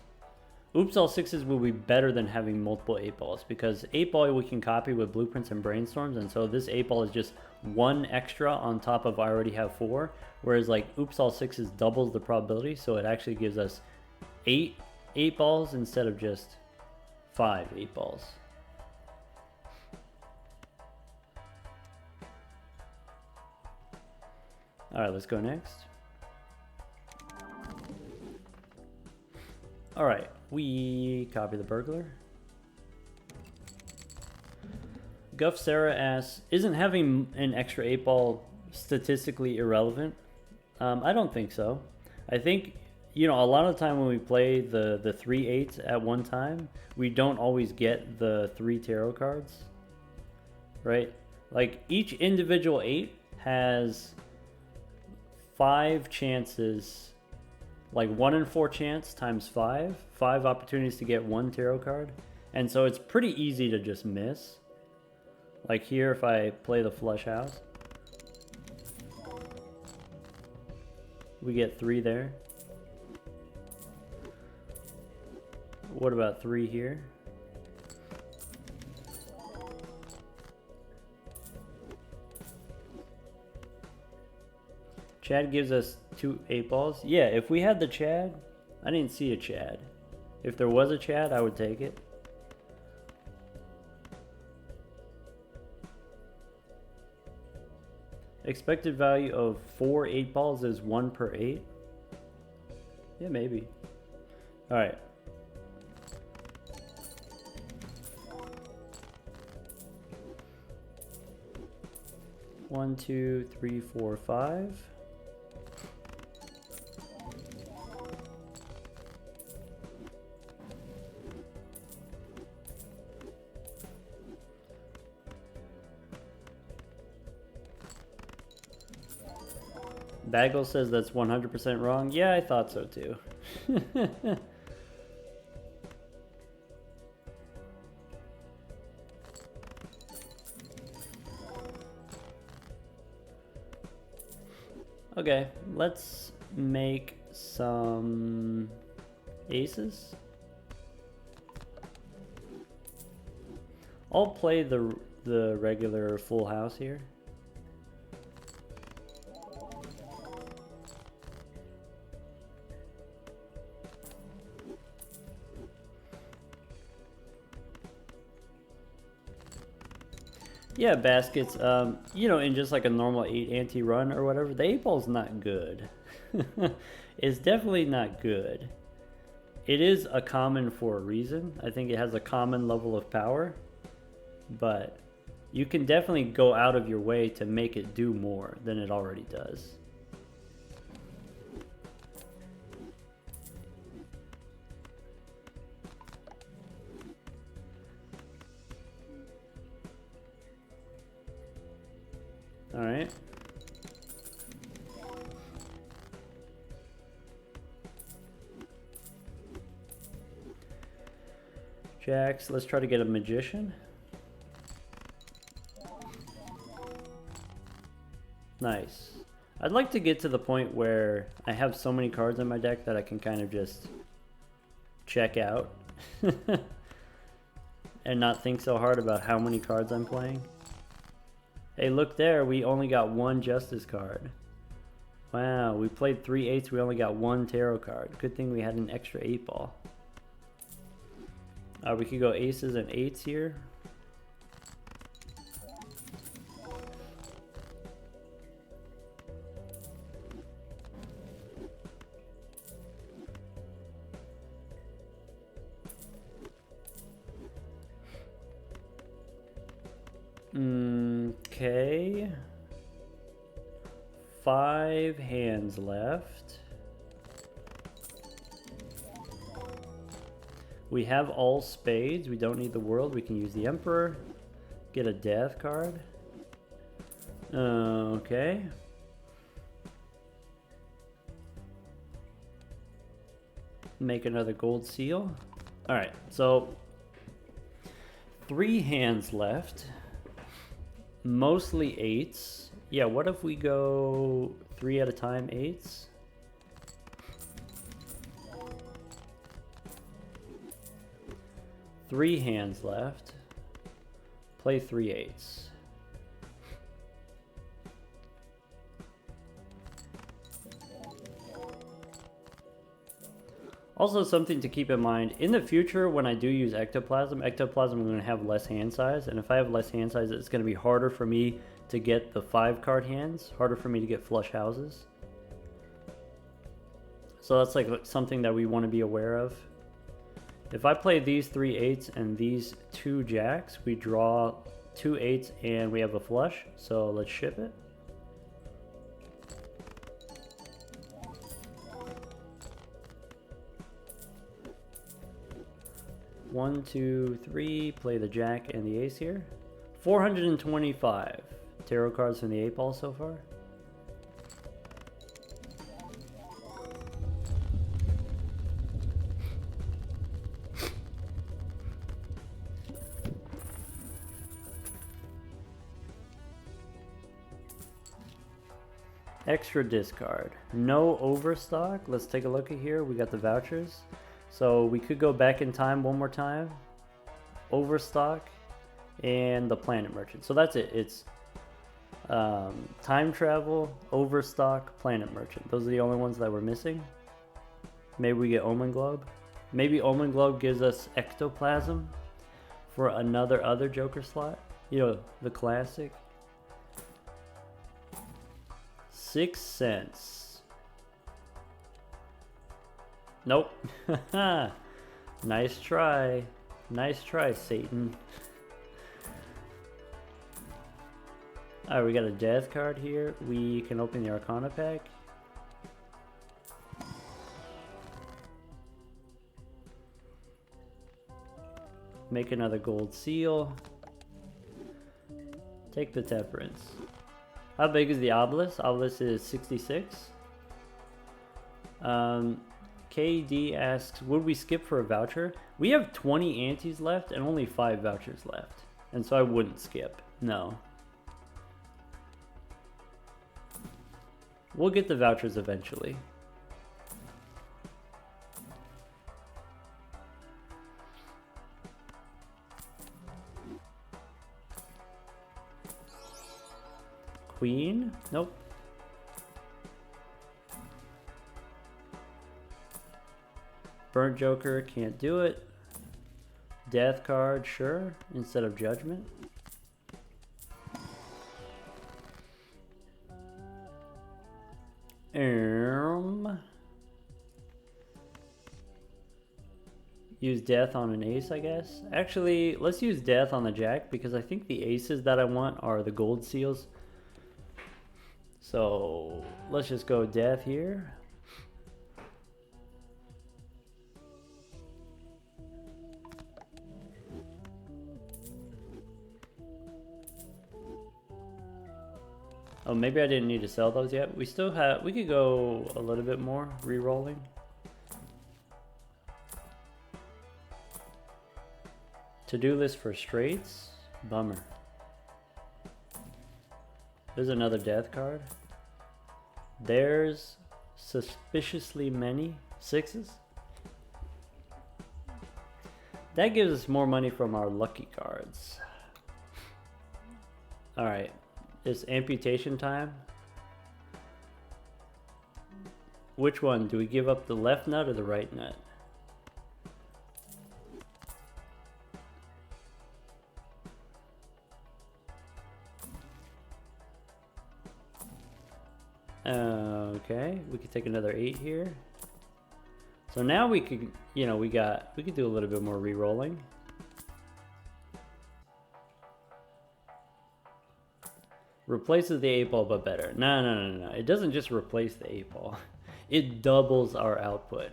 Oops all sixes will be better than having multiple 8-balls, because 8-ball we can copy with blueprints and brainstorms, and so this 8-ball is just 1 extra on top of I already have 4, whereas like oops all sixes doubles the probability, so it actually gives us 8 8-balls instead of just 5 8-balls. Alright, let's go next. Alright, we copy the burglar. Guff Sarah asks, isn't having an extra 8-ball statistically irrelevant? I don't think so. I think, you know, a lot of the time when we play the 3 8s at one time, we don't always get the 3 tarot cards, right? Like each individual 8 has 5 chances, like 1 in 4 chance times 5 opportunities to get 1 tarot card, and so it's pretty easy to just miss. Like here, if I play the flush house, we get 3 there. What about 3 here? Chad gives us 2 8-balls. Yeah, if we had the Chad, I didn't see a Chad. If there was a Chad, I would take it. Expected value of 4 8-balls is 1 per 8. Yeah, maybe. Alright. One, 2, 3, 4, 5. Bagel says that's 100% wrong. Yeah, I thought so too. Okay, let's make some aces. I'll play the regular full house here. Yeah, baskets, you know, in just like a normal 8 ante run or whatever, the 8-ball's not good. It's definitely not good. It is a common for a reason. I think it has a common level of power, but you can definitely go out of your way to make it do more than it already does. All right. Jacks, let's try to get a magician. Nice. I'd like to get to the point where I have so many cards in my deck that I can kind of just check out and not think so hard about how many cards I'm playing. Hey, look there, we only got 1 Justice card. Wow, we played 3 8s, we only got 1 tarot card. Good thing we had an extra 8-ball. We could go aces and 8s here. Okay. 5 hands left. We have all spades. We don't need the world. We can use the Emperor. Get a death card. Okay. Make another gold seal. Alright, so 3 hands left. Mostly 8s. Yeah, what if we go 3 at a time 8s? 3 hands left. Play 3 8s. Also, something to keep in mind, in the future when I do use ectoplasm I'm going to have less hand size, and if I have less hand size, it's going to be harder for me to get the 5 card hands, harder for me to get flush houses. So that's like something that we want to be aware of. If I play these 3 8s and these 2 jacks, we draw 2 8s and we have a flush, so let's ship it. One, two, three, play the jack and the ace here. 425 tarot cards from the 8 ball so far. Extra discard. No overstock. Let's take a look at here. We got the vouchers. So we could go back in time one more time. Overstock and the planet merchant. So that's it. It's time travel, overstock, planet merchant. Those are the only ones that we're missing. Maybe we get Omen Globe. Maybe Omen Globe gives us ectoplasm for another Joker slot. You know, the classic. 6 cents. Nope. Nice try. Nice try, Satan. Alright, we got a death card here. We can open the Arcana pack. Make another gold seal. Take the temperance. How big is the Obelisk? Obelisk is 66. KD asks, would we skip for a voucher? We have 20 antes left and only 5 vouchers left. And so I wouldn't skip. No. We'll get the vouchers eventually. Queen? Nope. Burnt Joker, can't do it. Death card, sure, instead of Judgment. Use death on an ace, I guess. Actually, let's use death on the jack because I think the aces that I want are the gold seals. So let's just go death here. Oh, maybe I didn't need to sell those yet. We still have, we could go a little bit more re-rolling. To-do list for straights, bummer. There's another death card. There's suspiciously many 6s. That gives us more money from our lucky cards. All right. It's amputation time. Which one? Do we give up the left nut or the right nut? Okay, we could take another 8 here. So now we could, you know, we could do a little bit more re-rolling. Replaces the 8 ball, but better. No. It doesn't just replace the 8 ball. It doubles our output.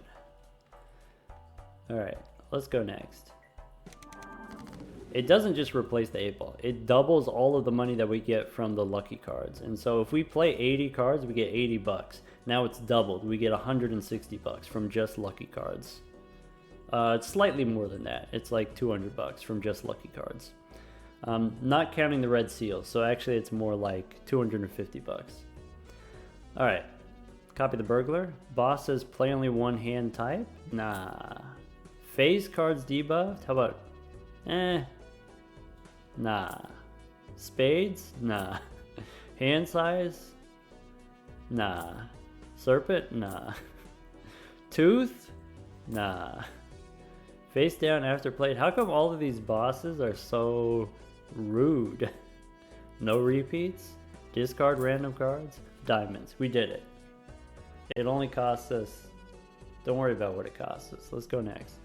All right, let's go next. It doesn't just replace the 8 ball. It doubles all of the money that we get from the lucky cards. And so if we play 80 cards, we get 80 bucks. Now it's doubled. We get 160 bucks from just lucky cards. It's slightly more than that. It's like 200 bucks from just lucky cards. Not counting the red seals, so actually it's more like 250 bucks. All right, copy the burglar. Boss says play only one hand type. Nah. Phase cards debuffed. How about Nah. Spades? Nah. Hand size? Nah. Serpent? Nah. Tooth? Nah. Face down after played. How come all of these bosses are so rude? No repeats? Discard random cards? Diamonds. We did it. It only cost us... Don't worry about what it costs us. Let's go next.